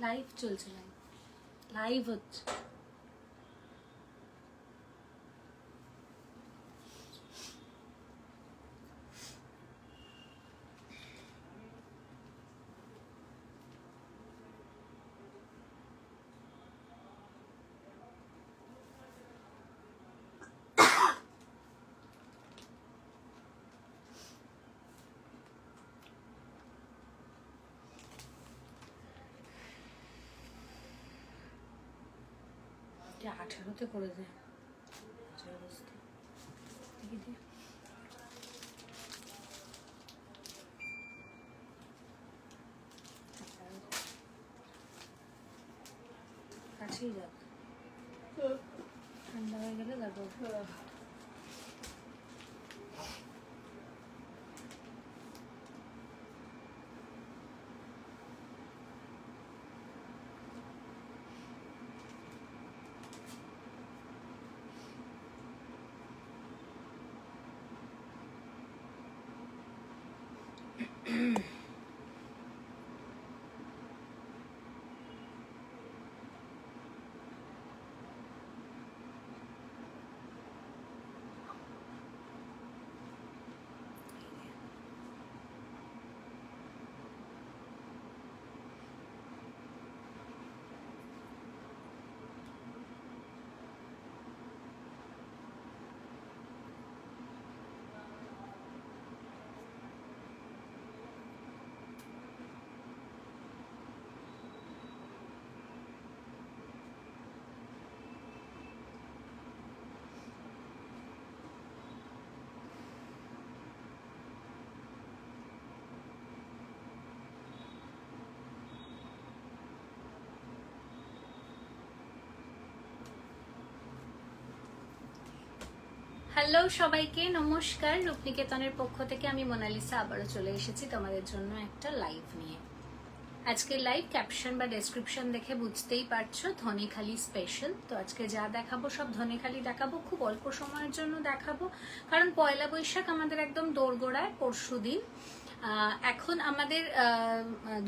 Live চলছে, live হচ্ছে। এটা 18তে করে দেয় অবস্থা। কাছেই যাক, ঠান্ডা হয়ে গেলে তারপর। হ্যালো সবাইকে, নমস্কার। রূপনিকেতনের পক্ষ থেকে আমি মোনালিসা আবারও চলে এসেছি তোমাদের জন্য একটা লাইভ নিয়ে। আজকে লাইভ ক্যাপশন বা ডেসক্রিপশন দেখে বুঝতেই পারছো ধনেখালি স্পেশাল। তো আজকে যা দেখাবো সব ধনেখালি দেখাবো, খুব অল্প সময়ের জন্য দেখাবো, কারণ পয়লা বৈশাখ আমাদের একদম দোরগোড়ায়, পরশুদিন। এখন আমাদের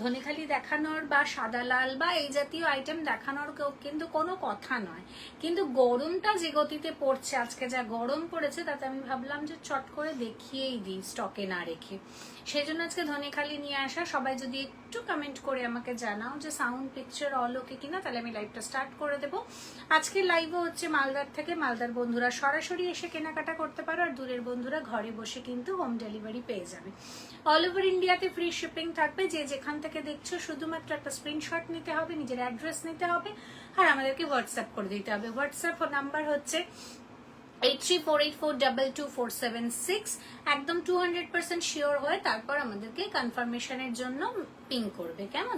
ধনেখালি দেখানোর বা সাদা লাল বা এই জাতীয় আইটেম দেখানোর কিন্তু কোনো কথা নয়, কিন্তু গরমটা যে গতিতে পড়ছে, আজকে যা গরম পড়েছে তাতে আমি ভাবলাম যে চট করে দেখিয়েই দিই স্টকে না রেখে। সেই জন্য আজকে ধনেখালি নিয়ে আসা। সবাই যদি একটু কমেন্ট করে আমাকে জানাও যে সাউন্ড পিকচার অল ওকে কিনা, তাহলে আমি লাইভটা স্টার্ট করে দেবো। আজকের লাইভও হচ্ছে মালদার থেকে। মালদার বন্ধুরা সরাসরি এসে কেনাকাটা করতে পারো, আর দূরের বন্ধুরা ঘরে বসে কিন্তু হোম ডেলিভারি পেয়ে যাবে। অল ওভার ইন্ডিয়াতে ফ্রি শিপিং থাকবে। যে যেখান থেকে দেখছো শুধুমাত্র একটা স্ক্রিনশট নিতে হবে, নিজের অ্যাড্রেস নিতে হবে, আর আমাদেরকে হোয়াটসঅ্যাপ করে দিতে হবে। হোয়াটসঅ্যাপ নাম্বার হচ্ছে 8348422476। একদম 200% শিওর হয়ে তারপর আমাদেরকে কনফার্মেশনের জন্য পিং করবে, কেমন?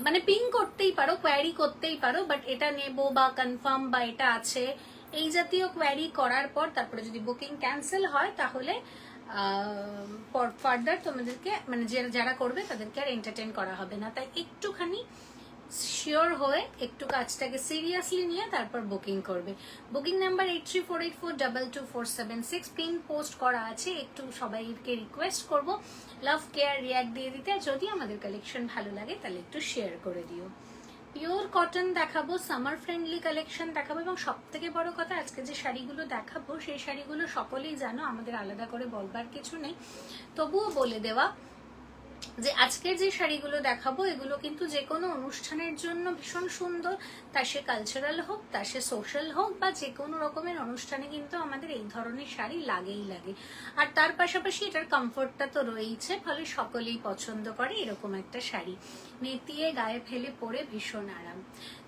মানে পিং করতেই পারো, কোয়ারি করতেই পারো, বাট এটা নেবো বা কনফার্ম বা এটা আছে এই জাতীয় কোয়ারি করার পর তারপরে যদি বুকিং ক্যান্সেল হয় তাহলে ফার্দার তোমাদেরকে মানে যারা করবে তাদেরকে আর এন্টারটেইন করা হবে না। তাই একটুখানি শিওর হয়ে একটু কাজটাকে সিরিয়াসলি নিয়ে তারপর বুকিং করবে। Booking number 8348422476। পিন পোস্ট করা আছে। একটু সবাইকে রিকোয়েস্ট করব লাভ কেয়ার রিয়াক্ট দিয়ে দিতে। যদি আমাদের কালেকশন ভালো লাগে তাহলে একটু শেয়ার করে দিও। পিওর কটন দেখাবো, সামার ফ্রেন্ডলি কালেকশন দেখাবো, এবং সব থেকে বড় কথা আজকে যে শাড়িগুলো দেখাবো সেই শাড়িগুলো সকলেই জানো, আমাদের আলাদা করে বলবার কিছু নেই, তবুও বলে দেওয়া যে আজকের যে শাড়িগুলো দেখাবো এগুলো কিন্তু যে কোনো অনুষ্ঠানের জন্য ভীষণ সুন্দর। তা সে কালচারাল হোক, তা সে সোশ্যাল হোক, বা যে কোনো রকমের অনুষ্ঠানে কিন্তু আমাদের এই ধরনের শাড়ি লাগেই লাগে। আর তার পাশাপাশি এটার কমফোর্টটা তো রয়েছে, ফলে সকলেই পছন্দ করে এরকম একটা শাড়ি। নেতিয়ে গায়ে ফেলে পরে ভীষণ আরাম।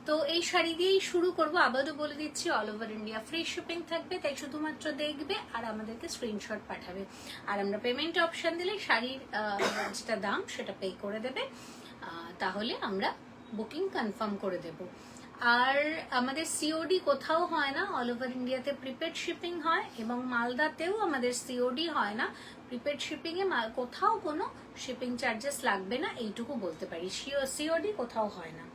তো এই শাড়ি দিয়েই শুরু করব। আবারও বলে দিচ্ছি all over India free shipping থাকবে, তাই শুধুমাত্র দেখবে আর আমাদেরকে স্ক্রিনশট পাঠাবে। আর আমরা পেমেন্ট অপশন দিলে শাড়ির যেটা দাম সেটা পে করে দেবে, তাহলে আমরা বুকিং কনফার্ম করে দেব। আর আমাদের সিওডি কোথাও হয় না, অল ওভার ইন্ডিয়াতে প্রিপেড শিপিং হয়, এবং মালদাতেও আমাদের সিওডি হয় না। প্রিপেড শিপিং এ কোথাও কোনো শিপিং চার্জেস লাগবে না, এইটুকু বলতে পারি। সিওডি কোথাও হয় না।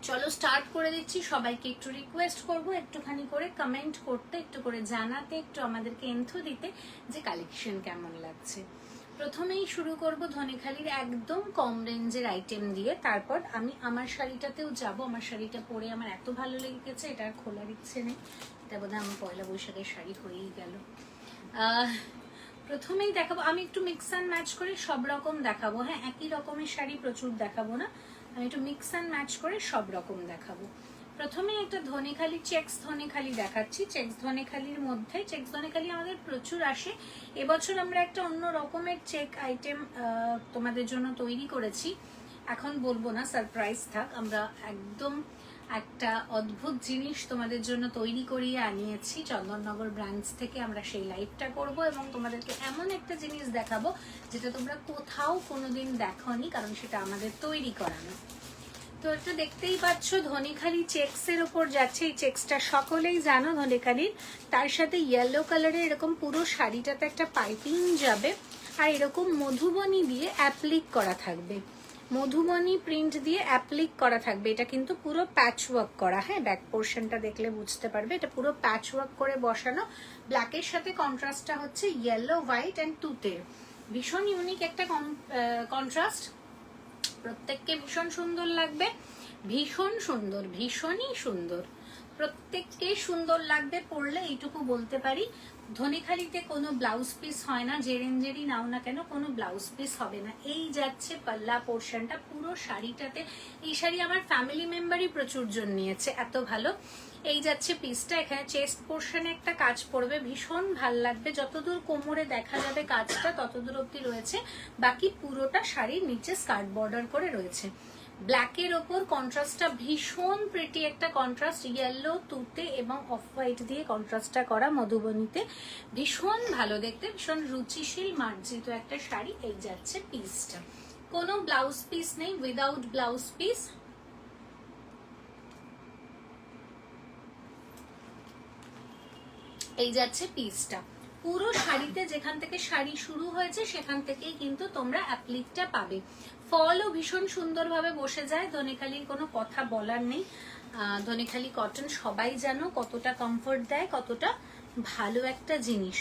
চলো স্টার্ট করে দিচ্ছি। সবাইকে একটু রিকোয়েস্ট করব একটুখানি করে কমেন্ট করতে, একটু করে জানাতে, একটু আমাদেরকে এন্থু দিতে যে কালেকশন কেমন লাগছে। প্রথমেই শুরু করব ধনেখালির একদম কম রেঞ্জের আইটেম দিয়ে, তারপর আমি আমার শাড়িটাতেও যাব। আমার শাড়িটা পরে আমার এত ভালো লেগেছে, এটা আর খোলার ইচ্ছে নেই। এটা বোধহয় আমার পয়লা বৈশাখের শাড়ি হয়েই গেল। প্রথমেই দেখাবো, আমি একটু মিক্স অ্যান্ড ম্যাচ করে সব রকম দেখাবো। হ্যাঁ, একই রকমের শাড়ি প্রচুর দেখাবো না, আমি একটু মিক্স অ্যান্ড ম্যাচ করে সব রকম দেখাবো। প্রথমে একটা ধনেখালি চেক্স ধনেখালি দেখাচ্ছি। চেক্স ধনেখালির মধ্যে, চেক্স ধনেখালি আমাদের প্রচুর আসে। এবছর আমরা একটা অন্য রকমের চেক আইটেম তোমাদের জন্য তৈরি করেছি, এখন বলবো না, সারপ্রাইজ থাক। আমরা একদম একটা অদ্ভুত জিনিস তোমাদের জন্য তৈরি করিয়ে আনিয়েছি চন্দননগর ব্রাঞ্চ থেকে। আমরা সেই লাইভটা করব এবং তোমাদেরকে এমন একটা জিনিস দেখাবো যেটা তোমরা কোথাও কোনোদিন দেখোনি, কারণ সেটা আমাদের তৈরি করানো। তো এটা দেখতেই পাচ্ছ ধনেখালি চেক্সের ওপর যাচ্ছে। এই চেক্সটা সকলেই জানো ধনেখালির। তার সাথে ইয়েলো কালারের এরকম পুরো শাড়িটাতে একটা পাইপিং যাবে, আর এরকম মধুবনী দিয়ে অ্যাপ্লিক করা থাকবে, মধুবনী প্রিন্ট দিয়ে অ্যাপ্লিক করা থাকবে। এটা কিন্তু পুরো প্যাচ ওয়ার্ক করা। হ্যাঁ, ব্যাক পোর্শনটা দেখলে বুঝতে পারবে, এটা পুরো প্যাচ ওয়ার্ক করে বসানো। ব্ল্যাকের সাথে কন্ট্রাস্টটা হচ্ছে ইয়েলো, হোয়াইট অ্যান্ড তুতের। ভীষণ ইউনিক একটা কন্ট্রাস্ট, প্রত্যেককে ভীষণ সুন্দর লাগবে, ভীষণ সুন্দর, ভীষণই সুন্দর, প্রত্যেককে সুন্দর লাগবে পরলে। এইটুকু বলতে পারি, ধনেখালিতে কোনো ব্লাউজ পিস হয় না, যে রেঞ্জেরই নাও না কেন কোনো ব্লাউজ পিস হবে না। এই যাচ্ছে পাল্লা পোর্শনটা পুরো শাড়িটাতে। এই শাড়ি আমার ফ্যামিলি মেম্বারই প্রচুর জন নিয়েছে, এত ভালো। এই যাচ্ছে পিসটা, এখানে চেস্ট পোর্শনে একটা কাজ পড়বে, ভীষণ ভাল লাগবে। যতদূর কোমরে দেখা যাবে কাজটা ততদূর অব্দি রয়েছে, বাকি পুরোটা শাড়ির নিচে স্কার্ট বর্ডার করে রয়েছে। ব্ল্যাকের ওপর কন্ট্রাস্টটা ভীষণ প্রিটি একটা কন্ট্রাস্ট, ইয়েলো, তুতে এবং অফ হোয়াইট দিয়ে কন্ট্রাস্টটা করা মধুবনীতে, ভীষণ ভালো দেখতে, ভীষণ রুচিশীল মার্জিত একটা শাড়ি। এই যাচ্ছে পিসটা, কোনো ব্লাউজ পিস নেই, উইদাউট ব্লাউজ পিস। এই যাচ্ছে পিসটা, পুরো শাড়িতে যেখান থেকে শাড়ি শুরু হয়েছে সেখান থেকেই কিন্তু তোমরা অ্যাপ্লিকটা পাবে। ফলও ভীষণ সুন্দরভাবে বসে যায়, ধনেখালির কোনো কথা বলার নেই। ধনেখালি কটন সবাই জানো কতটা কমফোর্ট দেয়, কতটা ভালো একটা জিনিস।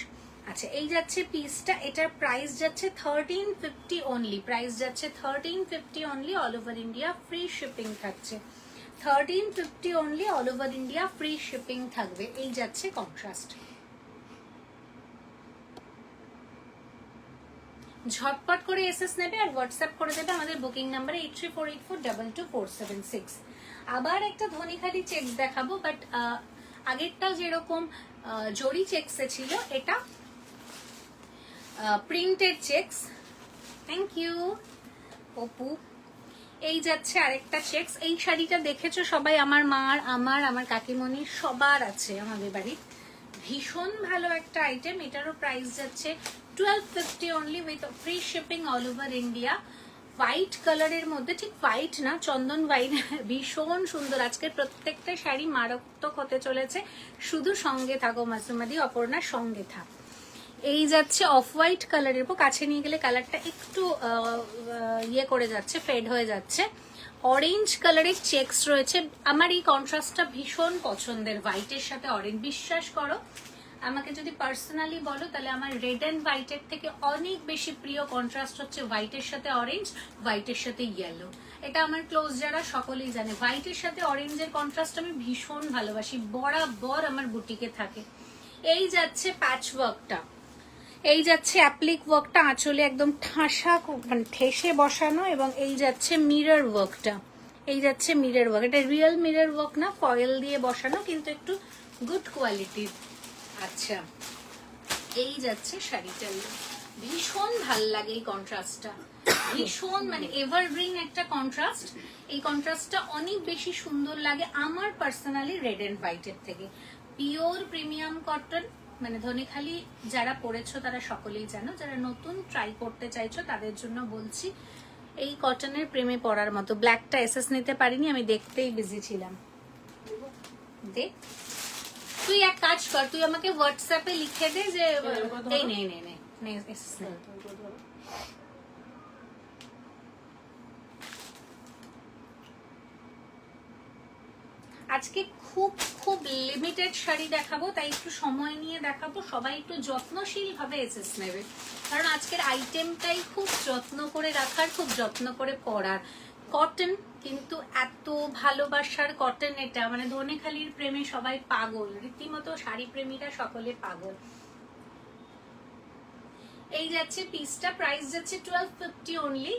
আচ্ছা, এই যাচ্ছে পিসটা, এটার প্রাইস যাচ্ছে 1350 অনলি, প্রাইস যাচ্ছে 1350 only, all over India free shipping থাকছে। 1350 only, all over India free shipping থাকবে। এই যাচ্ছে কন্ট্রাস্ট। ঝটপট করে এসএস নেবে আর হোয়াটসঅ্যাপ করে দেবে আমাদের বুকিং নাম্বারে 8348422476। আবার একটা ধনেখালি চেক্স দেখাবো, বাট আগেরটা যেরকম জরি চেক্সে ছিল, এটা printed checks. Thank you Apu. এই যাচ্ছে আরেকটা চেক্স। এই শাড়িটা দেখেছো সবাই, আমার মার, আমার কাকিমণির সবার আছে আমাদের বাড়ির। ভীষণ ভালো একটা আইটেম, এটারও প্রাইস যাচ্ছে 1250 only with free shipping all over India. White কালারের মধ্যে, ঠিক হোয়াইট না, চন্দন হোয়াইট, ভীষণ সুন্দর। আজকের প্রত্যেকটা শাড়ি মারাত্মক হতে চলেছে, শুধু সঙ্গে থাকো মাসুমাদি, অপর্ণা সঙ্গে থাক। এই যাচ্ছে অফ হোয়াইট কালারের উপর, কাছে নিয়ে গেলে কালারটা একটু ইয়ে করে যাচ্ছে, ফেড হয়ে যাচ্ছে। অরেঞ্জ কালারের চেক্স রয়েছে। আমার এই কন্ট্রাস্টটা ভীষণ পছন্দের, হোয়াইটের সাথে অরেঞ্জ। বিশ্বাস করো, আমাকে যদি পার্সোনালি বলো তাহলে আমার রেড অ্যান্ড হোয়াইটের থেকে অনেক বেশি প্রিয় কন্ট্রাস্ট হচ্ছে হোয়াইটের সাথে অরেঞ্জ, হোয়াইটের সাথে ইয়েলো। এটা আমার ক্লোজ যারা সকলেই জানে, হোয়াইটের সাথে অরেঞ্জের কন্ট্রাস্ট আমি ভীষণ ভালোবাসি, বরাবর আমার বুটিকে থাকে। এই যাচ্ছে প্যাচ ওয়ার্কটা, এই যাচ্ছে অ্যাপ্লিক ওয়ার্কটা, আঁচলে একদম ঠাসা মানে ঠেসে বসানো, এবং এই যাচ্ছে মিরর ওয়ার্কটা, এই যাচ্ছে মিরর ওয়ার্ক। এটা রিয়েল মিরর ওয়ার্ক না, ফয়েল দিয়ে বসানো, কিন্তু একটু গুড কোয়ালিটির। আচ্ছা, এই যাচ্ছে শাড়িটা, ভীষণ ভাল লাগে এই কন্ট্রাস্টটা, ভীষণ মানে এভারগ্রিন একটা কন্ট্রাস্ট। এই কন্ট্রাস্টটা অনেক বেশি সুন্দর লাগে আমার পার্সোনালি রেড এন্ড হোয়াইটের থেকে। পিওর প্রিমিয়াম কটন, মানে ধনেখালি যারা পরেছো তারা সকলেই জানো, যারা নতুন ট্রাই করতে চাইছো তাদের জন্য বলছি, এই কটনের প্রেমে পড়ার মতো। ব্ল্যাকটা এসএস নিতে পারিনি, আমি দেখতেই বিজি ছিলাম। দেখ, তুই এক কাজ কর, তুই আমাকে হোয়াটসঅ্যাপে লিখে দে যে এই নে নে নে নে এসএস নে। আজকে খুব খুব লিমিটেড শাড়ি দেখাবো, তাই একটু সময় নিয়ে দেখাবো, সবাই একটু যত্নশীল ভাবে এসএস নেবে, কারণ আজকের আইটেমটাই খুব যত্ন করে রাখার, খুব যত্ন করে পরার। কটন, কিন্তু এত ভালোবাসার কটন এটা, মানে ধনেখালির প্রেমে সবাই পাগল, রীতিমতো শাড়ি প্রেমীরা সকলে পাগল। এই যাচ্ছে পিসটা, প্রাইস যাচ্ছে 1250 অনলি।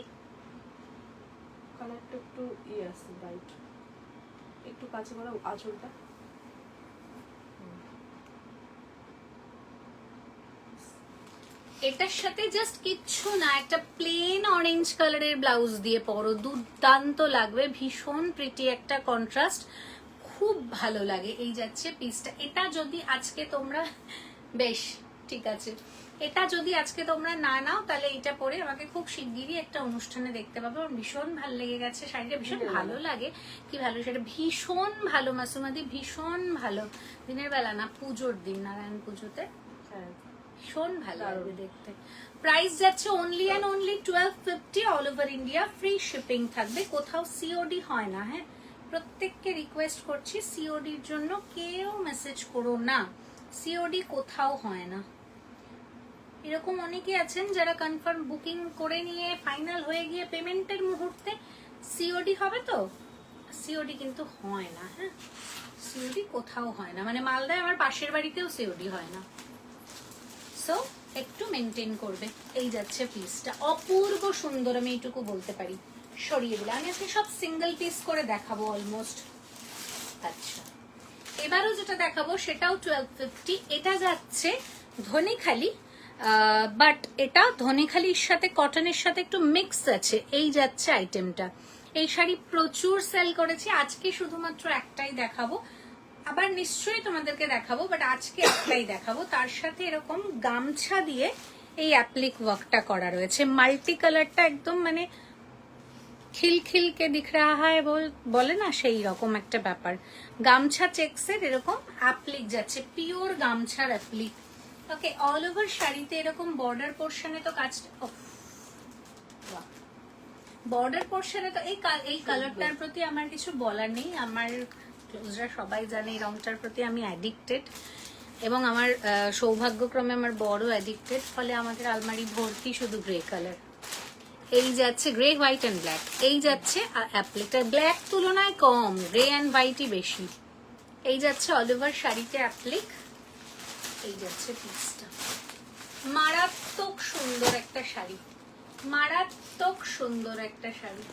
কালারটা একটু আছে ব্রাইট, একটু কাছে করা আঁচলটা। এটার সাথে জাস্ট কিচ্ছু না, একটা প্লেন অরেঞ্জ কালারের ব্লাউজ দিয়ে পরো, দুর্দান্ত লাগবে, ভীষণ প্রিটি একটা কন্ট্রাস্ট, খুব ভালো লাগে। এই যাচ্ছে পিসটা, এটা যদি আজকে তোমরা, বেশ ঠিক আছে, এটা যদি আজকে তোমরা না নাও তাহলে এটা পরে আমাকে খুব শিগগিরই একটা অনুষ্ঠানে দেখতে পাবে। আমার ভীষণ ভালো লেগে গেছে শাড়িটা, ভীষণ ভালো লাগে, কি ভালো সেটা, ভীষণ ভালো মাসুমাদি, ভীষণ ভালো। দিনের বেলা না, পুজোর দিন, নারায়ণ পুজোতে ভীষণ ভালো লাগবে দেখতে। প্রাইস যাচ্ছে only and only 1250, all over India, free shipping থাকবে, কোথাও সিওডি হয় না। হ্যাঁ, প্রত্যেককে রিকোয়েস্ট করছি, সিওডির জন্য কেউ মেসেজ করো না, সিওডি কোথাও হয় না। এরকম অনেকে আছেন যারা কনফার্ম বুকিং করে নিয়ে ফাইনাল হয়ে গিয়ে পেমেন্টের মুহূর্তে সিওডি হবে, তো সিওডি কিন্তু হয় না। হ্যাঁ, সিওডি কোথাও হয় না, মানে মালদায় আমার পাশের বাড়িতেও সিওডি হয় না, সো একটু মেনটেন করবে। এই যাচ্ছে পিসটা, অপূর্ব সুন্দর, আমি এইটুকু বলতে পারি। সরিয়ে দিলে আমি আজকে সব সিঙ্গেল পিস করে দেখাবো অলমোস্ট। আচ্ছা, এবারও যেটা দেখাবো সেটাও 1250, এটা যাচ্ছে ধনেখালি, বাট এটা ধনেখালির সাথে কটনের সাথে একটু মিক্স আছে। এই যাচ্ছে আইটেমটা, এই শাড়ি প্রচুর সেল করেছি, আজকে শুধুমাত্র একটাই দেখাবো, আবার নিশ্চয়ই তোমাদেরকে দেখাবো, বাট আজকে একটাই দেখাবো। তার সাথে এরকম গামছা দিয়ে এই অ্যাপ্লিক ওয়ার্কটা করা রয়েছে, মাল্টি কালারটা একদম মানে খিলখিল কে দিখ রাহা হয় বলে না, সেই রকম একটা ব্যাপার। গামছা চেক্সের এরকম অ্যাপ্লিক যাচ্ছে, পিওর গামছার অ্যাপ্লিক। ওকে, অল ওভার শাড়িতে এরকম বর্ডার পোর্শনে তো কাজ, বর্ডার পোর্শনে তো এই কালারটার প্রতি আমার কিছু বলার নেই, আমার ক্লোজরা সবাই জানে এই রংটার প্রতি আমি অ্যাডিক্টেড, এবং আমার সৌভাগ্যক্রমে আমার বড় অ্যাডিক্টেড, ফলে আমাদের আলমারি ভর্তি শুধু গ্রে কালার। এই যাচ্ছে গ্রে, হোয়াইট অ্যান্ড ব্ল্যাক, এই যাচ্ছে অ্যাপ্লিকটা ব্ল্যাক তুলনায় কম, গ্রে অ্যান্ড হোয়াইটই বেশি। এই যাচ্ছে অল ওভার শাড়িতে অ্যাপ্লিক। এই যাচ্ছে পিসটা, মারাত্মক সুন্দর একটা শাড়ি, মারাত্মক সুন্দর একটা শাড়ি।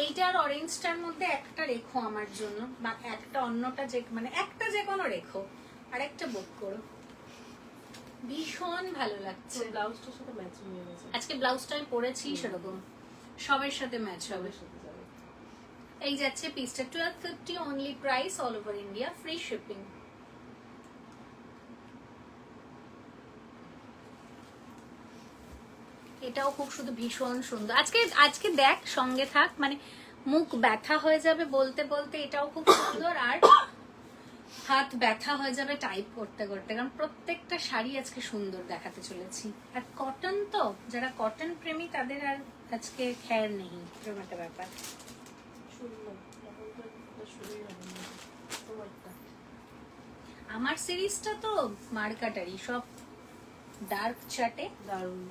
এইটার অরেঞ্জটার মধ্যে একটা রেখো আমার জন্য, বা একটা অন্যটা যে মানে একটা যে কোনো রেখো, আর একটা বুক করো, ভীষণ ভালো লাগছে। ব্লাউজটার সাথে ম্যাচিং হয়ে গেছে, আজকে ব্লাউজটা আমি পরেছি সেরকম, সবের সাথে ম্যাচ হবে। এই যাচ্ছে পিসটা, 1250 only price, all over India, free shipping. এটাও খুব শুধু ভীষণ সুন্দর। আজকে দেখ, সঙ্গে থাক, মানে মুখ ব্যথা হয়ে যাবে বলতে বলতে, এটাও খুব সুন্দর, আর হাত ব্যথা হয়ে যাবে টাইপ করতে করতে, কারণ প্রত্যেকটা শাড়ি আজকে সুন্দর দেখাতে চলেছি। আর কটন তো, যারা কটন প্রেমী তাদের আর আজকে খেয়াল নেই, এরকম একটা ব্যাপার। আমার সিরিজটা তো মার্কাটারি, সব ডার্ক চাটে, দারুণ।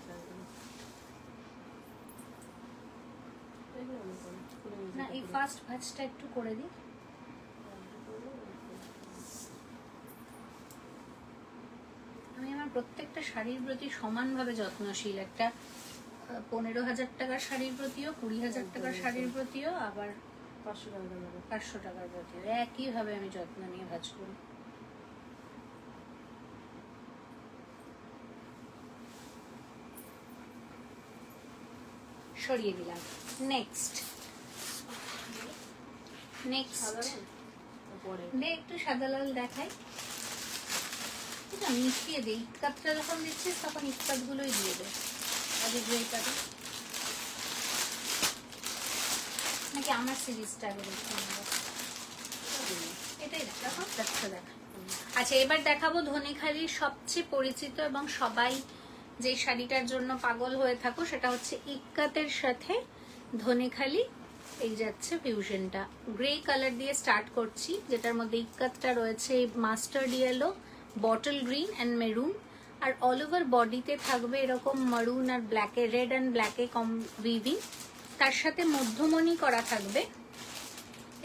না এই ফার্স্ট ভাঁজটা একটু করে দিই। আমি আমার প্রত্যেকটা শাড়ির প্রতি সমানভাবে যত্নশীল, একটা 15,000 টাকার শাড়ির প্রতিও, 20,000 টাকার শাড়ির প্রতিও, আবার 500 টাকার প্রতিও, একইভাবে আমি যত্ন নিয়ে ভাঁজ করি। সরিয়ে দিলাম। নেক্সট একটু সাদা লাল দেখাই, মিশিয়ে দে, ইটকাতটা যখন দিচ্ছিস তখন ইটকাত গুলোই দিয়ে দে, আগে গ্রে কাটে নাকি আমার সিরিজটা আগে দেখতে হবে, এটাই দেখো, দেখা। আচ্ছা, এবার দেখাবো ধনেখালির সবচেয়ে পরিচিত এবং সবাই যে শাড়িটার জন্য পাগল হয়ে থাকো, সেটা হচ্ছে ইক্কাতের সাথে ধনেখালি এই যাচ্ছে ফিউশনটা, গ্রে কালার দিয়ে স্টার্ট করছি, যেটার মধ্যে ইক্কাতটা রয়েছে mustard yellow, bottle green and maroon, আর অল ওভার বডিতে থাকবে এরকম মারুন আর ব্ল্যাকে, রেড অ্যান্ড ব্ল্যাকে কম উইভিং, তার সাথে মধ্যমণি করা থাকবে।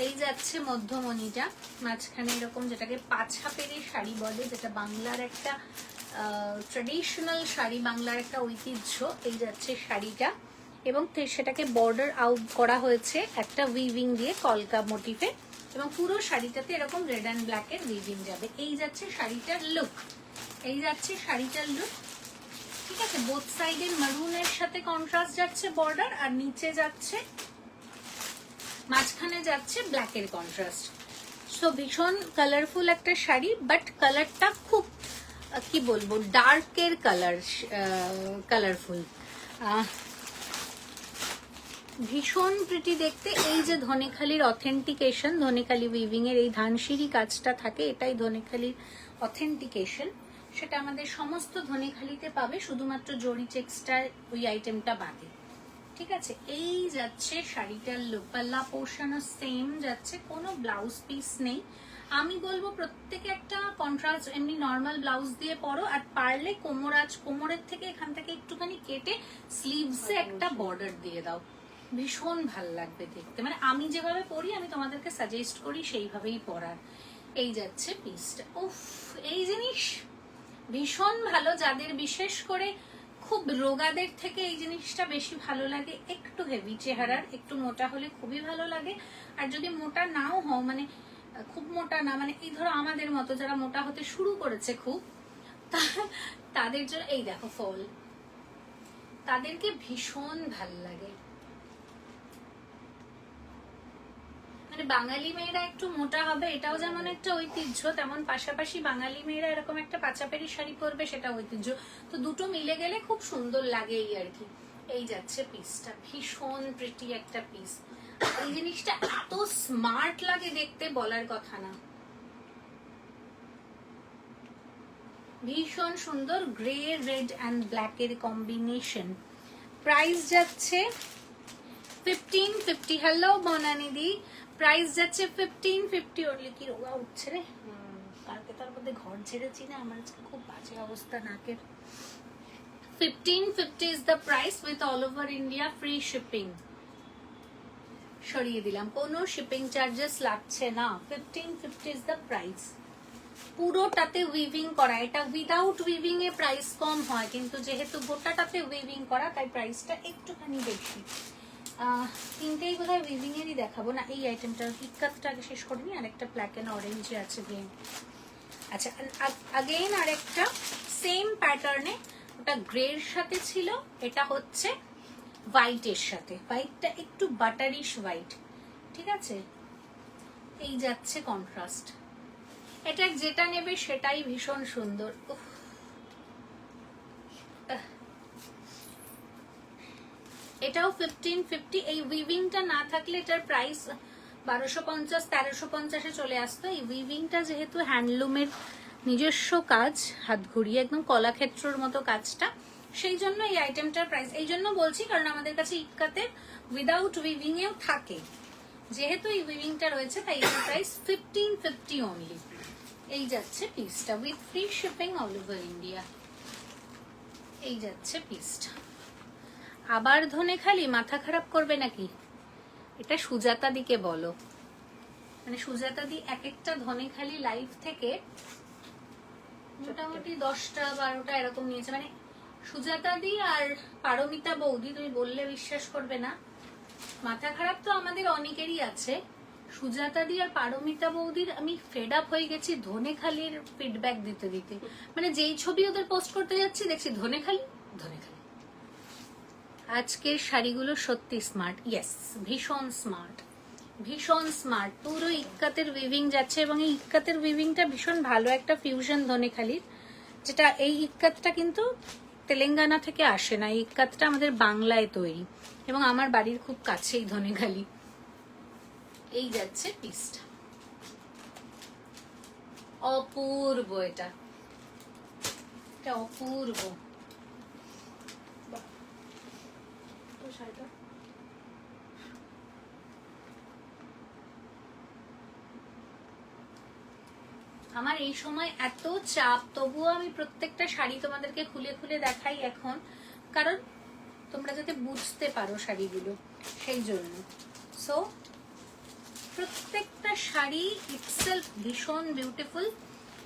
এই যাচ্ছে মধ্যমণিটা, মাঝখানে এরকম যেটাকে পাঁচা পেরে শাড়ি বলে, যেটা বাংলার একটা ট্রেডিশনাল শাড়ি, বাংলার একটা ঐতিহ্য। এই যাচ্ছে শাড়িটা, এবং সেটাকে বর্ডার আউট করা হয়েছে একটা উইভিং দিয়ে কলকা মোটিফে, এবং পুরো শাড়িটাতে এরকম রেড অ্যান্ড ব্ল্যাকের উইভিং যাবে। এই যাচ্ছে শাড়িটার লুক, এই যাচ্ছে শাড়িটার লুক। ঠিক আছে, বোথ সাইডের মারুনের সাথে কন্ট্রাস্ট যাচ্ছে বর্ডার, আর নিচে যাচ্ছে, মাঝখানে যাচ্ছে ব্ল্যাকের কন্ট্রাস্ট। সো ভীষণ কালারফুল একটা শাড়ি, বাট কালারটা খুব কি বলবো ডার্কের কালার, কালারফুল, ভীষণ প্রিটি দেখতে। এই যে ধনেখালির অথেন্টিকেশন, ধনেখালি উইভিং এর এই ধানসিঁড়ি কাজটা থাকে, এটাই ধনেখালির অথেন্টিকেশন, সেটা আমাদের সমস্ত ধনেখালিতে পাবে, শুধুমাত্র জরি চেক্সটার ওই আইটেমটা বাদে। ঠিক আছে, এই যাচ্ছে শাড়িটার লুক, পাল্লা পোর্শনও সেম যাচ্ছে, কোনো ব্লাউজ পিস নেই। আমি বলবো প্রত্যেকে একটা কন্ট্রাস্ট এমনি নর্মাল ব্লাউজ দিয়ে পরো, আর পারলে কোমরের থেকে এখান থেকে একটুখানি কেটে স্লিভসে একটা বর্ডার দিয়ে দাও, ভীষণ ভাল লাগবে দেখতে। মানে আমি যেভাবে পরি, আমি তোমাদেরকে সাজেস্ট করি সেইভাবেই পরার। এই যাচ্ছে পিসটা, উফ এই জিনিস ভীষণ ভালো, যাদের বিশেষ করে খুব রোগাদের থেকে এই জিনিসটা বেশি ভালো লাগে, একটু হেভি চেহারার, একটু মোটা হলে খুবই ভালো লাগে। আর যদি মোটা নাও হও, মানে খুব মোটা না, মানে এই ধরো আমাদের মতো যারা মোটা হতে শুরু করেছে খুব, তাদের জন্য এই দেখো ফল, তাদেরকে ভীষণ ভাল লাগে। মানে বাঙালি মেয়েরা একটু মোটা হবে, এটাও যেমন একটা ঐতিহ্য, তেমন পাশাপাশি বাঙালি মেয়েরা এরকম একটা পাচাপেরি শাড়ি পরবে, সেটা ঐতিহ্য। তো দুটো মিলে গেলে খুব সুন্দর লাগে এই আর কি। এই যাচ্ছে পিসটা, ভীষণ প্রিটি একটা পিস। এই জিনিসটা এত স্মার্ট লাগে দেখতে, বলার কথা না, ভীষণ সুন্দর, গ্রে রেড অ্যান্ড ব্ল্যাকের কম্বিনেশন। প্রাইস যাচ্ছে 1550। হ্যালো বনানিদি, প্রাইস যাচ্ছে 1550 অনলি। কি রোগা উঠছে রে, কালকে তার মধ্যে ঘর ছেড়েছি না, আমার আজকে খুব বাজে অবস্থা নাকের। 1550 is the price with all over India free shipping. সরিয়ে দিলাম, কোনো শিপিং চার্জেস লাগছে না, 1550 ইজ দ্য প্রাইস। পুরোটাতে উইভিং করা, এটা উইদাউট উইভিং এ প্রাইস কম হয়, কিন্তু যেহেতু গোটাটাতে উইভিং করা তাই প্রাইসটা একটুখানি বেশি। তিনটেই বোধহয় উইভিং এরই দেখাবো না, এই আইটেমটা ইক্কাতটা আগে শেষ করিনি, আর একটা ব্ল্যাক এন্ড অরেঞ্জে আছে গ্রিন। আচ্ছা, আগেইন আরেকটা সেম প্যাটার্নে, ওটা গ্রের সাথে ছিল, এটা হচ্ছে হোয়াইটের সাথে, হোয়াইটটা একটু বাটারিশ হোয়াইট। ঠিক আছে, এই যাচ্ছে কন্ট্রাস্ট। এটা যেটা নেবে সেটাই ভীষণ সুন্দর। এটাও 1550। এই উইভিংটা না থাকলে এটার প্রাইস 1250 1350-এ চলে আসতো। এই উইভিংটা যেহেতু হ্যান্ডলুমের নিজস্ব কাজ, হাত ঘুরিয়ে একদম কলাক্ষেত্রর মতো কাজটা, সেই জন্য এই আইটেমটার প্রাইস এই জন্য বলছি, কারণ আমাদের কাছে ইক্কাতে উইদাউট উইভিং এও থাকে, যেহেতু এই উইভিংটা রয়েছে তাই এর প্রাইস 1550 অনলি। এই যাচ্ছে পিসটা with free shipping all over India. এই যাচ্ছে পিসটা। আবার ধনেখালি, মাথা খারাপ করবে নাকি? এটা সুজাতা দিকে বলো, মানে সুজাতা দি এক একটা ধনেখালি লাইভ থেকে মোটামুটি 10টা 12টা এরকম নিয়েছে। মানে সুজাতা দি আর পারমিতা বৌদি, তুমি বললে বিশ্বাস করবে না, মাথা খারাপ তো আমাদের অনেকেরই আছে, সুজাতা দি আর পারমিতা বৌদির আমি ফেড আপ হয়ে গেছি ধনেখালির ফিডব্যাক দিতে দিতে। মানে যেই ছবি ওদের পোস্ট করতে যাচ্ছি দেখছি ধনেখালি ধনেখালি। আজকের শাড়িগুলো সত্যি স্মার্ট, ইয়েস ভীষণ স্মার্ট, ভীষণ স্মার্ট। পুরো ইক্কাতের উইভিং যাচ্ছে, এবং এই ইক্কাতের উইভিংটা ভীষণ ভালো একটা ফিউশন ধনেখালির, যেটা এই ইক্কাতটা কিন্তু তেলেঙ্গানা থেকে আসে না, এই ইক্কাতটা আমাদের বাংলায় তৈরি, এবং আমার বাড়ির খুব কাছেই ধনেখালি। এই যাচ্ছে পিসটা, অপূর্ব, এটা অপূর্ব। আমার এই সময় এত চাপ, তবুও আমি প্রত্যেকটা শাড়ি তোমাদেরকে খুলে খুলে দেখাই এখন, কারণ তোমরা যাতে বুঝতে পারো শাড়িগুলো, সেই জন্য। সো প্রত্যেকটা শাড়ি ইটসেলফ ভীষণ বিউটিফুল